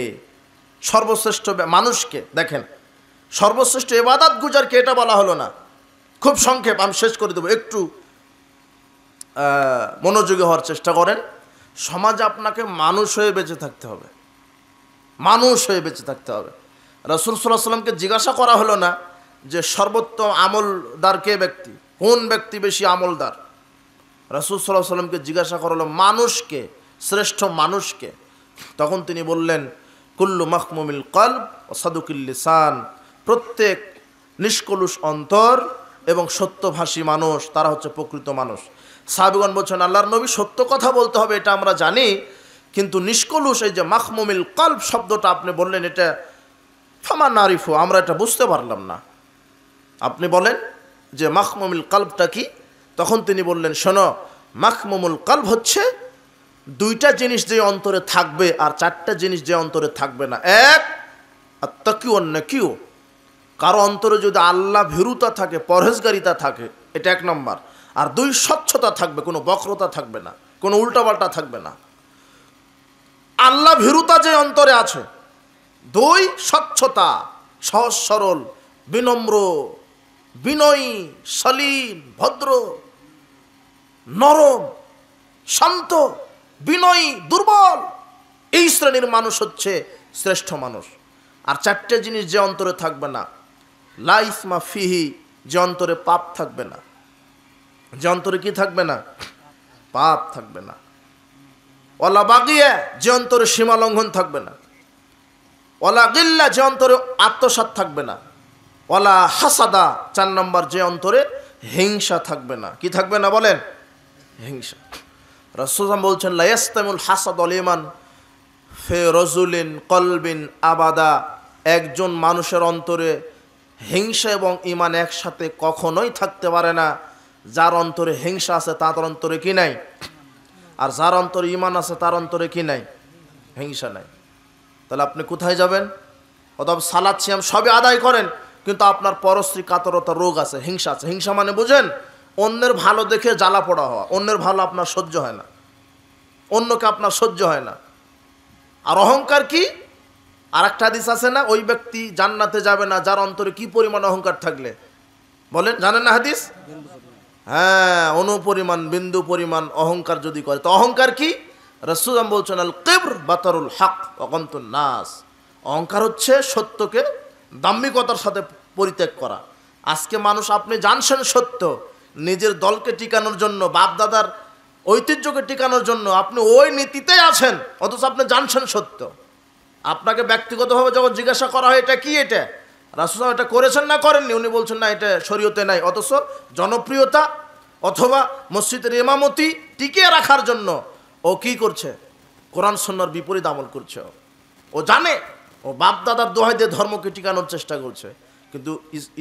সর্বশ্রেষ্ঠ মানুষকে। দেখেন, সর্বশ্রেষ্ঠ ইবাদত গুজারকে এটা বলা হলো না। খুব সংক্ষেপ, আমি শেষ করে দেবো, একটু মনোযোগী হওয়ার চেষ্টা করেন। সমাজে আপনাকে মানুষ হয়ে বেঁচে থাকতে হবে, মানুষ হয়ে বেঁচে থাকতে হবে। রাসূল সাল্লাল্লাহু আলাইহি ওয়াসাল্লামকে জিজ্ঞাসা করা হলো না যে সর্বোত্তম আমলদার কে ব্যক্তি, কোন ব্যক্তি বেশি আমলদার। রাসূল সাল্লাল্লাহু আলাইহি ওয়াসাল্লামকে জিজ্ঞাসা করা হলো মানুষকে, শ্রেষ্ঠ মানুষকে। তখন তিনি বললেন, কুল্লু মাখমুমিল কলব ও সাদুকিল লিসান, প্রত্যেক নিষ্কলুষ অন্তর এবং সত্যভাষী মানুষ, তারা হচ্ছে প্রকৃত মানুষ। সাহাবীগণ বলছেন, আল্লাহর নবী, সত্য কথা বলতে হবে এটা আমরা জানি, কিন্তু নিষ্কলুষ, এই যে মাখমুমিল কলব শব্দটা আপনি বললেন, এটা ফামা নারিফু, আমরা এটা বুঝতে পারলাম না। আপনি বলেন যে মাখমুমিল কলবটা কি? তখন তিনি বললেন, শোনো, মাখমুমুল কলব হচ্ছে 2টা জিনিস যে অন্তরে থাকবে আর 4টা জিনিস যে অন্তরে থাকবে না। 1 আত্তাকিউ নাকিউ, কারো অন্তরে যদি আল্লাহ ভীরুতা থাকে, পরহেজগারিতা থাকে, এটা 1 নম্বর। আর 2 স্বচ্ছতা থাকবে, কোনো বক্রতা থাকবে না। কোনো উল্টাপাল্টা থাকবে না। আল্লাহ ভীরুতা যে অন্তরে আছে, 2 স্বচ্ছতা, সহজ সরল, বিনম্র, বিনয়ী, সলিল, ভদ্র, নরম, শান্ত, বিনয়ী, দুর্বল, এই শ্রেণীর মানুষ হচ্ছে শ্রেষ্ঠ মানুষ। আর 4টে জিনিস যে অন্তরে থাকবে না, লা ইসমা ফিহি, যে অন্তরে পাপ থাকবে না। যে অন্তরে কি থাকবে না? পাপ থাকবে না। ওয়ালা বাগিয়া, যে অন্তরে সীমা লঙ্ঘন থাকবে না। ওয়ালা গিল্লা, যে অন্তরে আত্মসাৎ থাকবে না। ওয়ালা হাসাদা, 4 নম্বর, যে অন্তরে হিংসা থাকবে না। কি থাকবে না বলেন? হিংসা। রাসূল বলছেন লা ইয়াস্তামুল হাসাদ ওয়াল ঈমান ফি রাজুলিন কলবিন আবাদা, একজন মানুষের অন্তরে হিংসা এবং ঈমান একসাথে কখনোই থাকতে পারে না। যার অন্তরে হিংসা আছে তার অন্তরে কি নাই? আর যার অন্তরে ঈমান আছে তার অন্তরে কি নাই? হিংসা নাই। তাহলে আপনি কোথায় যাবেন? অথবা সালাত সিয়াম সবই আদায় করেন, কিন্তু আপনার পরশ্রী কাতরতা রোগ আছে, হিংসা আছে। হিংসা মানে বুঝেন? অন্যের ভালো দেখে জ্বালা পোড়া হওয়া। অন্যের ভালো আপনার সহ্য হয় না, অন্যকে আপনার সহ্য হয় না। আর অহংকার কি? আর একটা হাদিস আছে না, ওই ব্যক্তি জান্নাতে যাবে না যার অন্তরে কি পরিমাণ অহংকার থাকলে? বলেন, জানেন না হাদিস? হ্যাঁ, অনুপরিমাণ, বিন্দু পরিমাণ অহংকার যদি করে। তো অহংকার কি? রাসূল বলছেন আল কিবর বাতারুল হক ওয়া গামতুন নাস, অহংকার হচ্ছে সত্যকে দাম্ভিকতার সাথে পরিত্যাগ করা। আজকে মানুষ, আপনি জানছেন সত্য, নিজের দলকে টিকানোর জন্য, বাপ দাদার ঐতিহ্যকে টিকানোর জন্য আপনি ওই নীতিতেই আছেন, অথচ আপনি জানছেন সত্য। আপনাকে ব্যক্তিগতভাবে যখন জিজ্ঞাসা করা হয় এটা কি, এটা রাসূল এটা করেছেন না করেননি, উনি বলছেন না এটা শরীয়তে নাই। অথচ জনপ্রিয়তা অথবা মসজিদের ইমামতি টিকিয়ে রাখার জন্য ও কি করছে? কোরআন সুন্নাহর বিপরীত আমল করছে। ও জানে ও বাপ দাদার দোহাই দিয়ে ধর্মকে টিকানোর চেষ্টা করছে, কিন্তু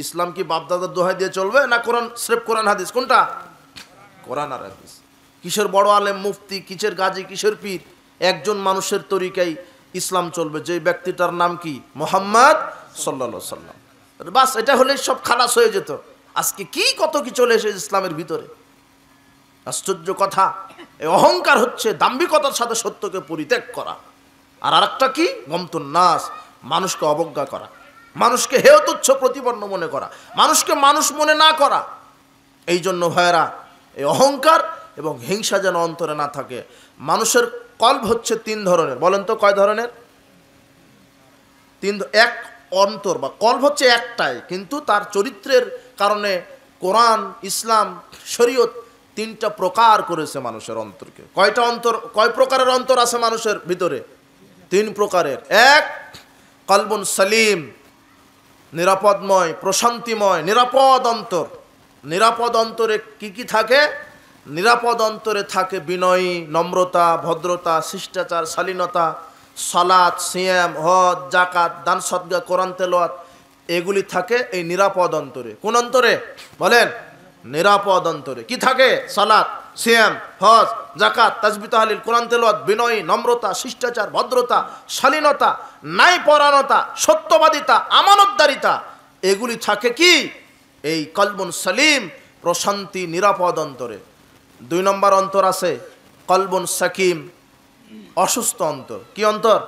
ইসলাম কি বাপ দাদার দোহাই দিয়ে চলবে না কোরআন, স্রেফ কোরআন হাদিস? কোনটা? কোরআন আর হাদিস। কিসের বড় আলেম, মুফতি, কিসের গাজী, কিসের পীর? একজন মানুষের তরিকায় ইসলাম চলবে, যে ব্যক্তিটার নাম কি? মুহাম্মদ সাল্লাল্লাহু আলাইহি সাল্লাম। বাস, এটা হলে সব খালাস হয়ে যেত। আজকে কি কত কি চলে এসেছে ইসলামের ভিতরে, আশ্চর্য কথা। এই অহংকার হচ্ছে দাম্ভিকতার সাথে সত্যকে পরিত্যাগ করা। আর আরেকটা কি? গমতুন নাস, মানুষকে অবজ্ঞা করা, মানুষকে হেয় তুচ্ছ প্রতিপন্ন মনে করা, মানুষকে মানুষ মনে না করা। এই জন্য ভাইয়েরা, এই অহংকার এবং হিংসা যেন অন্তরে না থাকে। মানুষের কলব হচ্ছে 3 ধরনের। বলেন তো কয় ধরনের? 3। এক অন্তর বা কলব হচ্ছে একটাই, কিন্তু তার চরিত্রের কারণে কোরআন, ইসলাম, শরীয়ত 3টা প্রকার করেছে মানুষের অন্তরকে। কয়টা অন্তর, কয় প্রকারের অন্তর আছে মানুষের ভিতরে? 3 প্রকারের। এক, কলবুন সালিম, নিরাপদময়, প্রশান্তিময়, নিরাপদ অন্তর। নিরাপদ অন্তরে কি কি থাকে? নিরাপদ অন্তরে থাকে বিনয়ী, নম্রতা, ভদ্রতা, শিষ্টাচার, শালীনতা, সালাত, সিয়াম, হজ, জাকাত, দান সদকা, কোরআন তেলাওয়াত, এগুলি থাকে এই নিরাপদ অন্তরে। কোন অন্তরে? বলেন, নিরাপদ অন্তরে কি থাকে? সালাত, সিয়াম, হজ, জাকাত, তাসবিহ তাহলিল, কোরআন তেলাওয়াত, বিনয়ী, নম্রতা, শিষ্টাচার, ভদ্রতা, শালীনতা, নাই পরায়ণতা, সত্যবাদিতা, আমানতদারিতা, এগুলি থাকে কি? এই কলবুন সালিম, প্রশান্তি, নিরাপদ অন্তরে। 2 নম্বর অন্তর আছে কলবুন সাকিম, অসুস্থ অন্তর। কি অন্তর?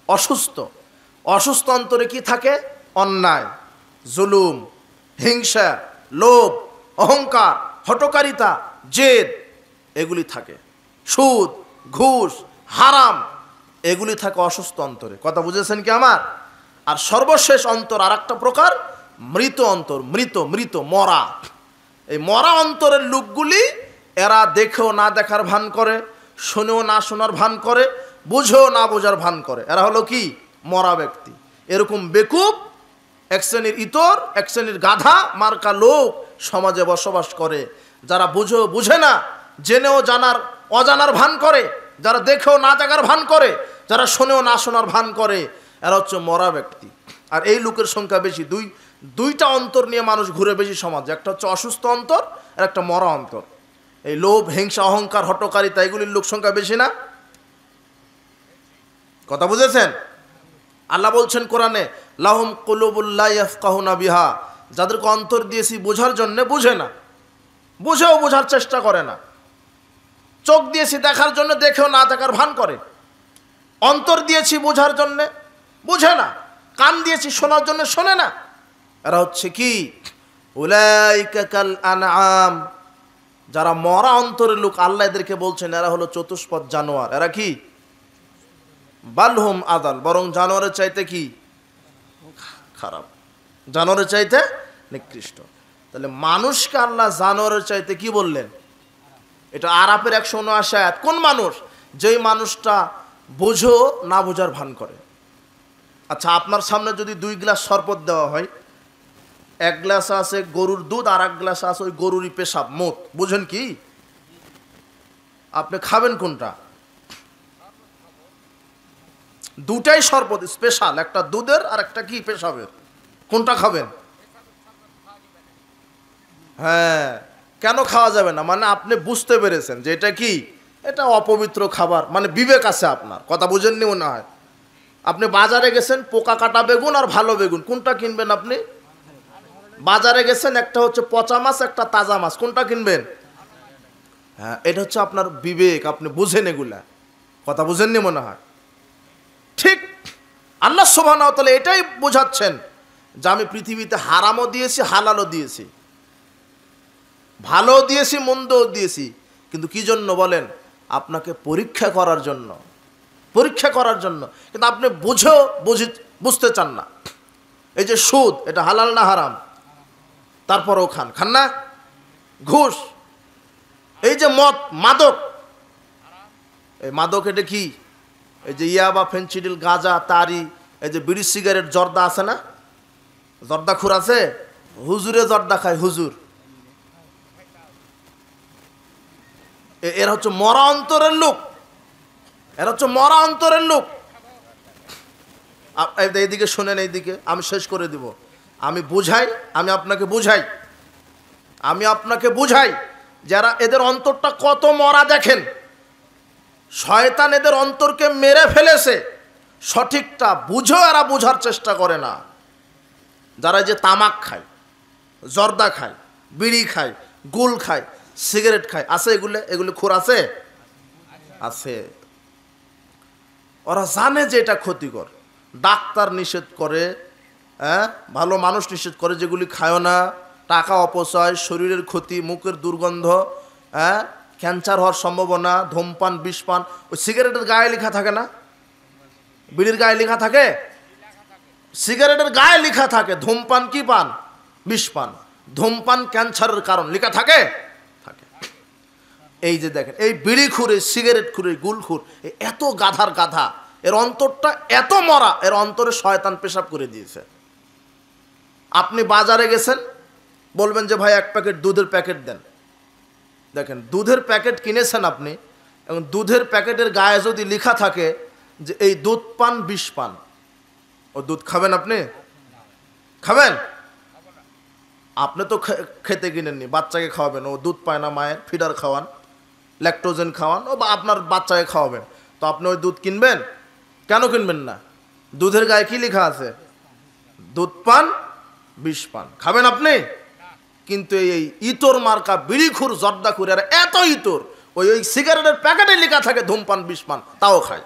অসুস্থ। অসুস্থ অন্তরে কি থাকে? অন্যায়, জুলুম, হিংসা, লোভ, অহংকার, হঠকারিতা, জেদ, এগুলি থাকে। সুদ, ঘুষ, হারাম, এগুলি থাকে অসুস্থ অন্তরে। কথা বুঝেছেন কি আমার? আর সর্বশেষ অন্তর আর একটা প্রকার, মৃত অন্তর। মৃত, মৃত, মরা। এই মরা অন্তরের লোকগুলি, এরা দেখেও না দেখার ভান করে, শুনেও না শোনার ভান করে, বুঝেও না বোঝার ভান করে। এরা হলো কি? মরা ব্যক্তি। এরকম বেকুব, এক শ্রেণীর ইতর, এক শ্রেণীর গাধা মার্কা লোক সমাজে বসবাস করে, যারা বুঝেও বুঝে না, জেনেও জানার অজানার ভান করে, যারা দেখেও না দেখার ভান করে, যারা শোনেও না শোনার ভান করে, এরা হচ্ছে মরা ব্যক্তি। আর এই লোকের সংখ্যা বেশি। দুইটা অন্তর নিয়ে মানুষ ঘুরে বেশি সমাজে। একটা হচ্ছে অসুস্থ অন্তর, আর একটা মরা অন্তর। এই লোভ, হিংসা, অহংকার, হটকারিতা, এগুলির লোক সংখ্যা বেশি না? কথা বুঝেছেন? আল্লাহ বলছেন কোরআনে, লাহুম কুলুবুল লা ইয়াফকাহুনা বিহা, যাদেরকে অন্তর দিয়েছি বোঝার জন্য বুঝে না, বুঝেও বোঝার চেষ্টা করে না। চোখ দিয়েছি দেখার জন্য, দেখেও না দেখার ভান করে। অন্তর দিয়েছি বোঝার জন্যে, বোঝে না। কান দিয়েছি শোনার জন্য, শোনে না। এরা হচ্ছে কি? উলাইকা কাল আনআম, যারা মরা অন্তরের লোক, আল্লাহ এদেরকে বলছেন এরা হলো চতুষ্পদ জানোয়ার। এরা কি? বালহুম আদাল, বরং জানোয়ারের চাইতে কি খারাপ, জানোয়ারের চাইতে নিকৃষ্ট। তাহলে মানুষকে আল্লাহ জানোয়ারের চাইতে কি বললেন? এটা আরাফের 179 আয়াত। কোন মানুষ? যেই মানুষটা বোঝো না বোঝার ভান করে। আচ্ছা, আপনার সামনে যদি 2 গ্লাস শরবত দেওয়া হয়, 1 গ্লাস আছে গরুর দুধ আর 1 গ্লাস আছে ওই গরুরই পেশাব, মত, বুঝেন কি? আপনি খাবেন কোনটা? দুটাই শরবত স্পেশাল, একটা দুধের আর একটা কি পেশাবের। কোনটা খাবেন? হ্যাঁ, কেন খাওয়া যাবে না? মানে আপনি বুঝতে পেরেছেন যে এটা কি, এটা অপবিত্র খাবার, মানে বিবেক আছে আপনার। কথা বুঝেননি মনে হয়। আপনি বাজারে গেছেন, পোকা কাটা বেগুন আর ভালো বেগুন, কোনটা কিনবেন আপনি? বাজারে গেছেন, একটা হচ্ছে পচা মাছ, একটা তাজা মাছ, কোনটা কিনবেন? হ্যাঁ, এটা হচ্ছে আপনার বিবেক, আপনি বুঝেন এগুলা। কথা বুঝেননি মনে হয়। ঠিক আল্লাহ সুবহানাহু ওয়া তাআলা এটাই বোঝাচ্ছেন যে আমি পৃথিবীতে হারামও দিয়েছি, হালালও দিয়েছি, ভালো দিয়েছি, মন্দও দিয়েছি। কিন্তু কি জন্য বলেন? আপনাকে পরীক্ষা করার জন্য, পরীক্ষা করার জন্য। কিন্তু আপনি বুঝেও বুঝতে চান না। এই যে সুদ, এটা হালাল না হারাম? তারপরেও খান না? ঘুষ, এই যে মদ, মাদক, এই মাদক এটা কি? এই যে ইয়াবা, ফেনসিডিল, গাঁজা, তারি, এই যে বিড়ি, সিগারেট, জর্দা আছে না? জর্দাখুর আছে, হুজুরে জর্দা খায়, হুজুর। এরা হচ্ছে মরা অন্তরের লোক, এরা হচ্ছে মরা অন্তরের লোক। এইদিকে শোনেন, এইদিকে আমি শেষ করে দিব। আমি বুঝাই, আমি আপনাকে বুঝাই, আমি আপনাকে বুঝাই যারা এদের অন্তরটা কত মরা দেখেন। শয়তান এদের অন্তরকে মেরে ফেলেছে, সঠিকটা বুঝেও এরা বোঝার চেষ্টা করে না। যারা যে তামাক খায়, জর্দা খায়, বিড়ি খায়, গুল খায়, সিগারেট খায়, আছে এগুলো খোর আছে, আছে। ওরা জানে যে এটা ক্ষতিকর, ডাক্তার নিষেধ করে, হ্যাঁ, ভালো মানুষ নিষেধ করে যেগুলি খায় না, টাকা অপচয়, শরীরের ক্ষতি, মুখের দুর্গন্ধ, হ্যাঁ, ক্যান্সার হওয়ার সম্ভাবনা, ধূমপান, বিষপান। ওই সিগারেটের গায়ে লেখা থাকে না? বিড়ির গায়ে লেখা থাকে, সিগারেটের গায়ে লেখা থাকে ধূমপান কি পান, বিষপান। ধূমপান ক্যান্সারের কারণ লেখা থাকে, থাকে। এই যে দেখেন, এই বিড়ি খুঁড়ে, সিগারেট খুঁড়ে, গুল খুঁড়, এত গাধার গাধা, এর অন্তরটা এত মরা, এর অন্তরে শয়তান পেশাব করে দিয়েছে। আপনি বাজারে গেছেন, বলবেন যে ভাই 1 প্যাকেট দুধের প্যাকেট দেন। দেখেন, দুধের প্যাকেট কিনেছেন আপনি, এবং দুধের প্যাকেটের গায়ে যদি লেখা থাকে যে এই দুধ পান, বিষ পান, ও দুধ খাবেন? আপনি খাবেন? আপনি তো খেতে কিনেননি, বাচ্চাকে খাওয়াবেন, ও দুধ পায় না, মায়ের ফিডার খাওয়ান, ল্যাকটোজেন খাওয়ান, ও বা আপনার বাচ্চাকে খাওয়াবেন, তো আপনি ওই দুধ কিনবেন? কেন কিনবেন না? দুধের গায়ে কি লেখা আছে? দুধ পান, বিষ পান, খাবেন আপনি? কিন্তু এই ইতর মার্কা বিড়িখুর, জর্দাখুর, এরা এত ইতর, ওই সিগারেটের প্যাকেটে লেখা থাকে ধূমপান, বিষ পান, তাও খায়।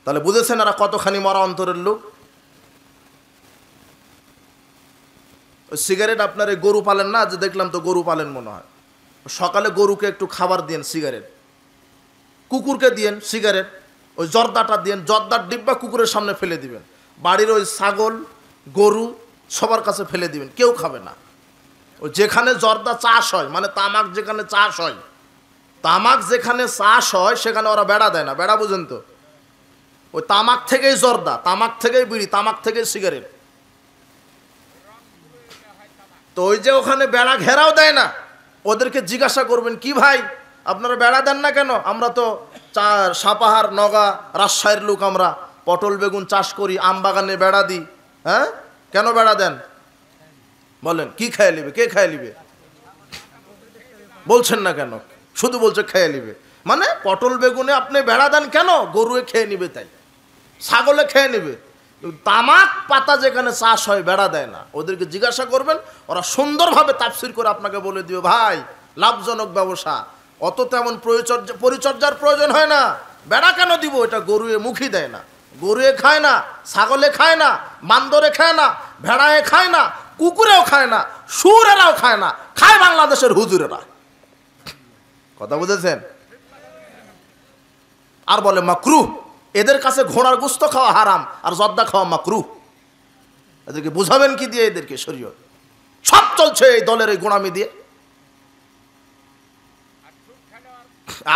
তাহলে বুঝেছেন এরা কতখানি মরা অন্তরের লোক। ওই সিগারেট আপনার এই গরু পালেন না, যে দেখলাম তো গরু পালেন মনে হয়, সকালে গরুকে একটু খাবার দিয়েন সিগারেট, কুকুরকে দিয়েন সিগারেট, ওই জর্দাটা দিয়েন, জর্দার ডিব্বা কুকুরের সামনে ফেলে দিবেন, বাড়ির ওই ছাগল, গরু সবার কাছে ফেলে দিবেন, কেউ খাবে না। ওই যেখানে জর্দা চাষ হয়, মানে তামাক যেখানে চাষ হয়, তামাক যেখানে চাষ হয় সেখানে ওরা বেড়া দেয় না। বেড়া বুঝেন তো? ওই তামাক থেকেই জর্দা, তামাক থেকেই বিড়ি, তামাক থেকেই সিগারেট। তো ওই যে ওখানে বেড়া ঘেরাও দেয় না, ওদেরকে জিজ্ঞাসা করবেন, কি ভাই আপনারা বেড়া দেন না কেন? আমরা তো সাপাহার, নগা, রাজশাহীর লোক, আমরা পটল বেগুন চাষ করি, আম বাগানে বেড়া দিই, হ্যাঁ, কেন বেড়া দেন বলেন? কি খেয়ে নিবে? কে খেয়ে নিবে? বলছেন না কেন? শুধু বলছে খেয়ে নিবে। মানে পটল বেগুনে আপনি বেড়া দেন কেন? গরুয়ে খেয়ে নিবে, তাই ছাগলে খেয়ে নিবে। তামাক পাতা যেখানে চাষ হয় বেড়া দেয় না। ওদেরকে জিজ্ঞাসা করবেন, ওরা সুন্দরভাবে তাফসীর করে আপনাকে বলে দিবে, ভাই লাভজনক ব্যবসা, অত তেমন পরিচর্যার প্রয়োজন হয় না। বেড়া কেন দিব? এটা গরুয়ে মুখই দেয় না, গরুয়ে খায় না, ছাগলে খায় না, বান্দরে খায় না, ভেড়ায় খায় না, কুকুরেও খায় না, শুয়োরেরাও খায় না, খায় বাংলাদেশের হুজুরেরা। কথা বুঝেছেন? আর বলে মাকরুহ। এদের কাছে ঘোড়ার গোশত খাওয়া হারাম আর জর্দা খাওয়া মাকরুহ। এদেরকে বুঝাবেন কি দিয়ে? এদেরকে শরীয়ত সব চলছে এই দলের এই গোড়ামি দিয়ে।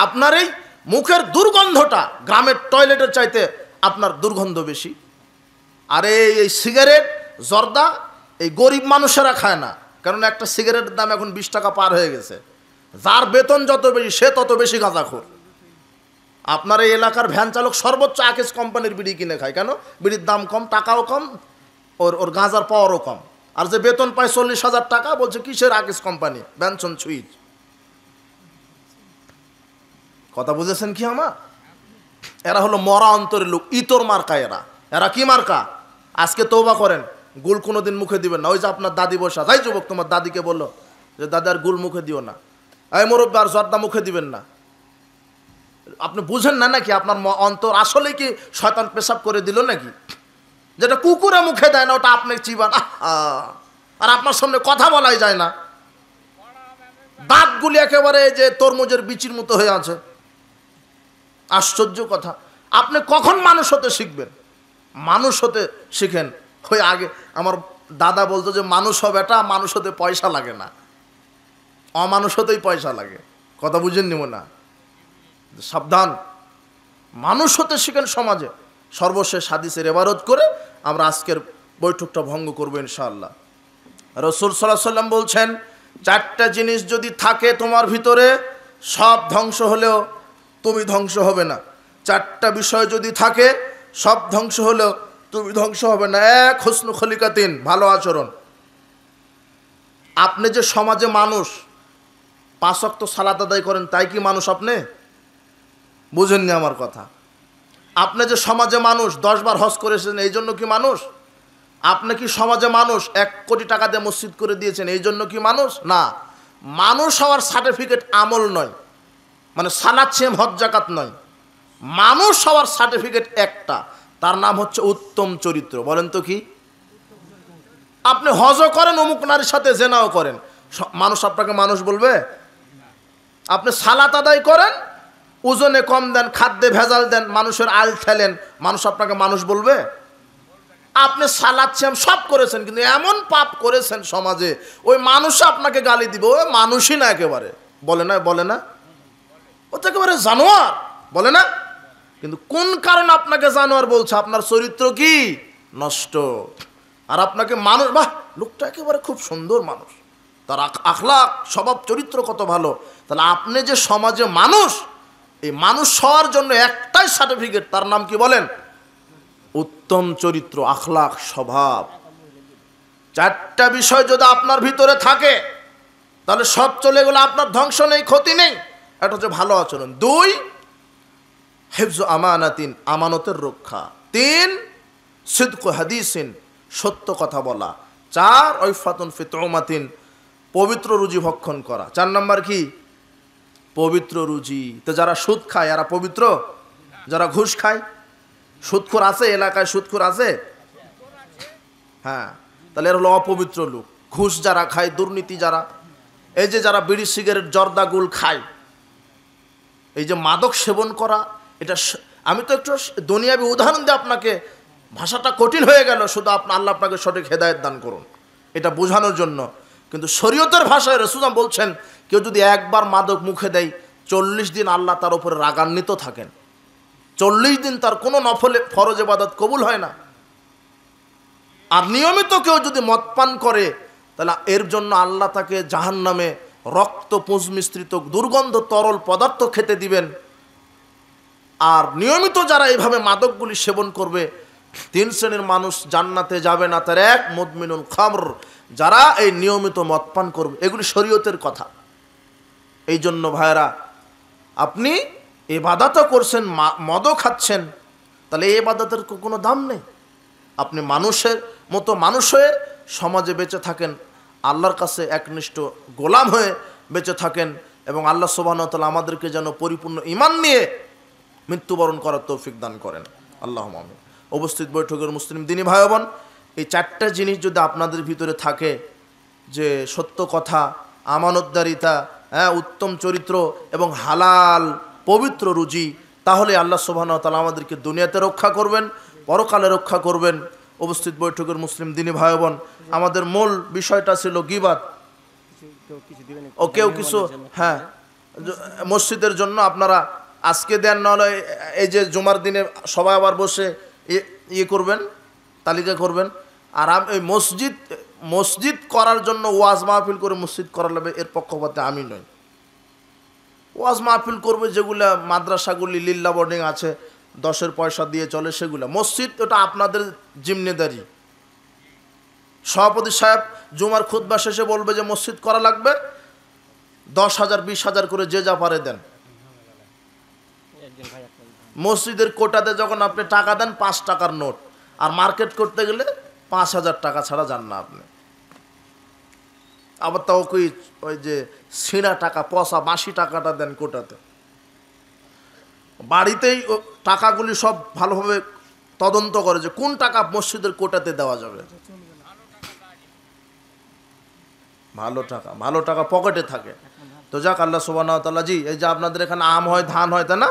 আপনার এই মুখের দুর্গন্ধটা গ্রামের টয়লেটের চাইতে আপনার দুর্গন্ধ বেশি। আর এই সিগারেট জর্দা এই গরিব মানুষেরা খায় না, কারণ একটা সিগারেটের দাম এখন 20 টাকা পার হয়ে গেছে। যার বেতন যত বেশি সে তত বেশি গাঁজাখোর। আপনার এই এলাকার ভ্যান চালক সর্বোচ্চ আকেশ কোম্পানির বিড়ি কিনে খায়। কেন? বিড়ির দাম কম, টাকাও কম, ওর গাঁজার পাওয়ারও কম। আর যে বেতন পায় 40,000 টাকা বলছে কিসের আকেশ কোম্পানি, ব্যানসন সুইচ। কথা বুঝেছেন কি আমার? এরা হলো মরা অন্তরের লোক, ইতর মার্কা। এরা কি মার্কা? আজকে তওবা করেন, গুল কোনোদিন মুখে দিবেন না। ওই যে আপনার দাদি বসা, তাই যুবক তোমার দাদিকে বললো যে দাদি আর গুল মুখে দিও না, এই মুরব্বী আর জর্দা মুখে দিবেন না। আপনি বুঝেন না নাকি আপনার অন্তর আসলে কি শয়তান পেশাব করে দিল নাকি? যেটা কুকুরে মুখে দেয় না ওটা আপনি চিবান, আর আপনার সামনে কথা বলাই যায় না। দাঁতগুলি একেবারে যে তরমুজের বিচির মতো হয়ে আছে। আশ্চর্য কথা। আপনি কখন মানুষ হতে শিখবেন? মানুষ হতে শিখেন। ওই আগে আমার দাদা বলতো যে মানুষ হবে এটা, মানুষ হতে পয়সা লাগে না, অমানুষ হতেই পয়সা লাগে। কথা বুঝেন নিব না? সাবধান, মানুষ হতে শিখেন সমাজে। সর্বশেষ হাদিসের ইবারত করে আমরা আজকের বৈঠকটা ভঙ্গ করবো ইনশাআল্লাহ। রাসূল সাল্লাল্লাহু আলাইহি ওয়াসাল্লাম বলছেন, 4টা জিনিস যদি থাকে তোমার ভিতরে, সব ধ্বংস হলেও তুমি ধ্বংস হবে না। 4টা বিষয় যদি থাকে, সব ধ্বংস হলেও তুমি ধ্বংস হবে না। 1, হুসনু খলিকাতিন, ভালো আচরণ। আপনি যে সমাজে মানুষ, 5 ওয়াক্ত সালাত আদায় করেন, তাই কি মানুষ আপনি? বুঝেননি আমার কথা? আপনি যে সমাজে মানুষ, 10 বার হজ করেছেন, এই জন্য কি মানুষ? আপনি কি সমাজে মানুষ? 1 কোটি টাকা দিয়ে মসজিদ করে দিয়েছেন, এই জন্য কি মানুষ? না। মানুষ হওয়ার সার্টিফিকেট আমল নয়, মানে সালাত সিয়াম হজ যাকাত নয়। মানুষ হওয়ার সার্টিফিকেট একটা, তার নাম হচ্ছে উত্তম চরিত্র। বলেন তো কি? আপনি হজও করেন, অমুক নারীর সাথে জেনাও করেন, মানুষ আপনাকে মানুষ বলবে? আপনি সালাত আদায় করেন, ওজনে কম দেন, খাদ্যে ভেজাল দেন, মানুষের আল ঠেলেন, মানুষ আপনাকে মানুষ বলবে? আপনি সালাত সিয়াম সব করেছেন, কিন্তু এমন পাপ করেছেন সমাজে, ওই মানুষ আপনাকে গালি দিবে। ওই মানুষই না একেবারে, বলে না? বলে না? ও তো একেবারে জানোয়ার, বলে না? কিন্তু কোন কারণে আপনাকে জানোয়ার বলছে? আপনার চরিত্র কি নষ্ট। আর আপনাকে মানুষ, বাহ লোকটা একেবারে খুব সুন্দর মানুষ, তার আখলাক স্বভাব চরিত্র কত ভালো। তাহলে আপনি যে সমাজে মানুষ, এই মানুষ হওয়ার জন্য একটাই সার্টিফিকেট, তার নাম কি বলেন? উত্তম চরিত্র, আখলাক, স্বভাব। 4টা বিষয় যদি আপনার ভিতরে থাকে, তাহলে সব চলে গেলে আপনার ধ্বংস নেই, ক্ষতি নেই। এটা হচ্ছে ভালো আচরণ। 2, হিফজু আমানাতিন, আমানতের রক্ষা। 3, সিদকু হাদিসিন, সত্য কথা বলা। 4, ওয়াইফাতুন ফি তুমাতিন, পবিত্র রুজি ভক্ষণ করা। 4 নাম্বার কি? পবিত্র রুজি। তো যারা সুদ খায় এরা পবিত্র? যারা ঘুষ খায়? সুদখোর আছে এলাকায়? সুদখোর আছে? হ্যাঁ, তাহলে এরা হলো অপবিত্র লোক। ঘুষ যারা খায়, দুর্নীতি যারা, এই যে যারা বিড়ি সিগারেট জর্দা গুল খায়, এই যে মাদক সেবন করা, এটা আমি তো একটু দুনিয়াবি উদাহরণ দিয়ে আপনাকে, ভাষাটা কঠিন হয়ে গেল, শুধু আল্লাহ আপনাকে সঠিক হেদায়েত দান করুন এটা বোঝানোর জন্য। কিন্তু শরীয়তের ভাষায় রাসূল বলছেন, কেউ যদি একবার মাদক মুখে দেয়, 40 দিন আল্লাহ তার উপরে রাগান্বিত থাকেন। 40 দিন তার কোনো নফলে ফরজ ইবাদত কবুল হয় না। আর নিয়মিত কেউ যদি মদ পান করে, তাহলে এর জন্য আল্লাহ তাকে জাহান্নামে রক্ত পুঁজ মিশ্রিত দুর্গন্ধ তরল পদার্থ খেতে দিবেন। আর নিয়মিত যারা এইভাবে মাদকগুলি সেবন করবে, 3 শ্রেণীর মানুষ জান্নাতে যাবে না। তার 1, মুদমিনুল খামর, যারা এই নিয়মিত মদ পান করবে। এগুলি শরীয়তের কথা। এই জন্য ভাইরা, আপনি ইবাদতও করছেন, মদও খাচ্ছেন, তাহলে এই ইবাদতের কোনো দাম নেই। আপনি মানুষের মতো মানুষ হয়ে সমাজে বেঁচে থাকেন, আল্লাহর কাছে একনিষ্ঠ গোলাম হয়ে বেঁচে থাকেন, এবং আল্লাহ সুবহানাহু ওয়া তাআলা আমাদেরকে যেন পরিপূর্ণ ঈমান নিয়ে মৃত্যুবরণ করার তৌফিক দান করেন। আল্লাহুম্মা আমিন। উপস্থিত বৈঠকের মুসলিম দিনী ভাই বোন, এই চারটা জিনিস যদি আপনাদের ভিতরে থাকে, যে সত্য কথা, আমানতদারিতা, উত্তম চরিত্র এবং হালাল পবিত্র রুজি, তাহলে আল্লাহ সুবহানাহু ওয়া তাআলা আমাদেরকে দুনিয়াতে রক্ষা করবেন, পরকালে রক্ষা করবেন। উপস্থিত বৈঠকের মুসলিম দিনী ভাই বোন, আমাদের মূল বিষয়টা ছিল গীবাত। ও কেউ কিছু মসজিদের জন্য আপনারা আজকে দেন, নাহলে এই যে জুমার দিনে সবাই আবার বসে ইয়ে করবেন, তালিকা করবেন। আর এই মসজিদ করার জন্য ওয়াজ মাহফিল করে মসজিদ করা লাগবে, এর পক্ষপাতে আমি নই। ওয়াজ মাহফিল করবে যেগুলা মাদ্রাসাগুলি লিল্লা বোর্ডিং আছে, 10-এর পয়সা দিয়ে চলে, সেগুলা। মসজিদ ওটা আপনাদের জিম্মেদারি। সভাপতি সাহেব জুমার খুতবা শেষে বলবে যে মসজিদ করা লাগবে, 10,000 20,000 করে যে যা পারে দেন। মসজিদের কোটাতে যখন আপনি টাকা দেন 5 টাকার নোট, আর মার্কেট করতে গেলে 5,000 টাকা ছাড়া যান না আপনি। আবার তাও ওই যে ছিঁড়া টাকা, পয়সা 82 টাকাটা দেন কোটাতে। বাড়িতেই টাকাগুলি সব ভালোভাবে তদন্ত করে যে কোন টাকা মসজিদের কোটাতে দেওয়া যাবে। ভালো টাকা পকেটে থাকে। তো যাক, আল্লাহ সুবহানাহু ওয়া তাআলা, জি এই যে আপনাদের এখানে আম হয়, ধান হয়, তাই না?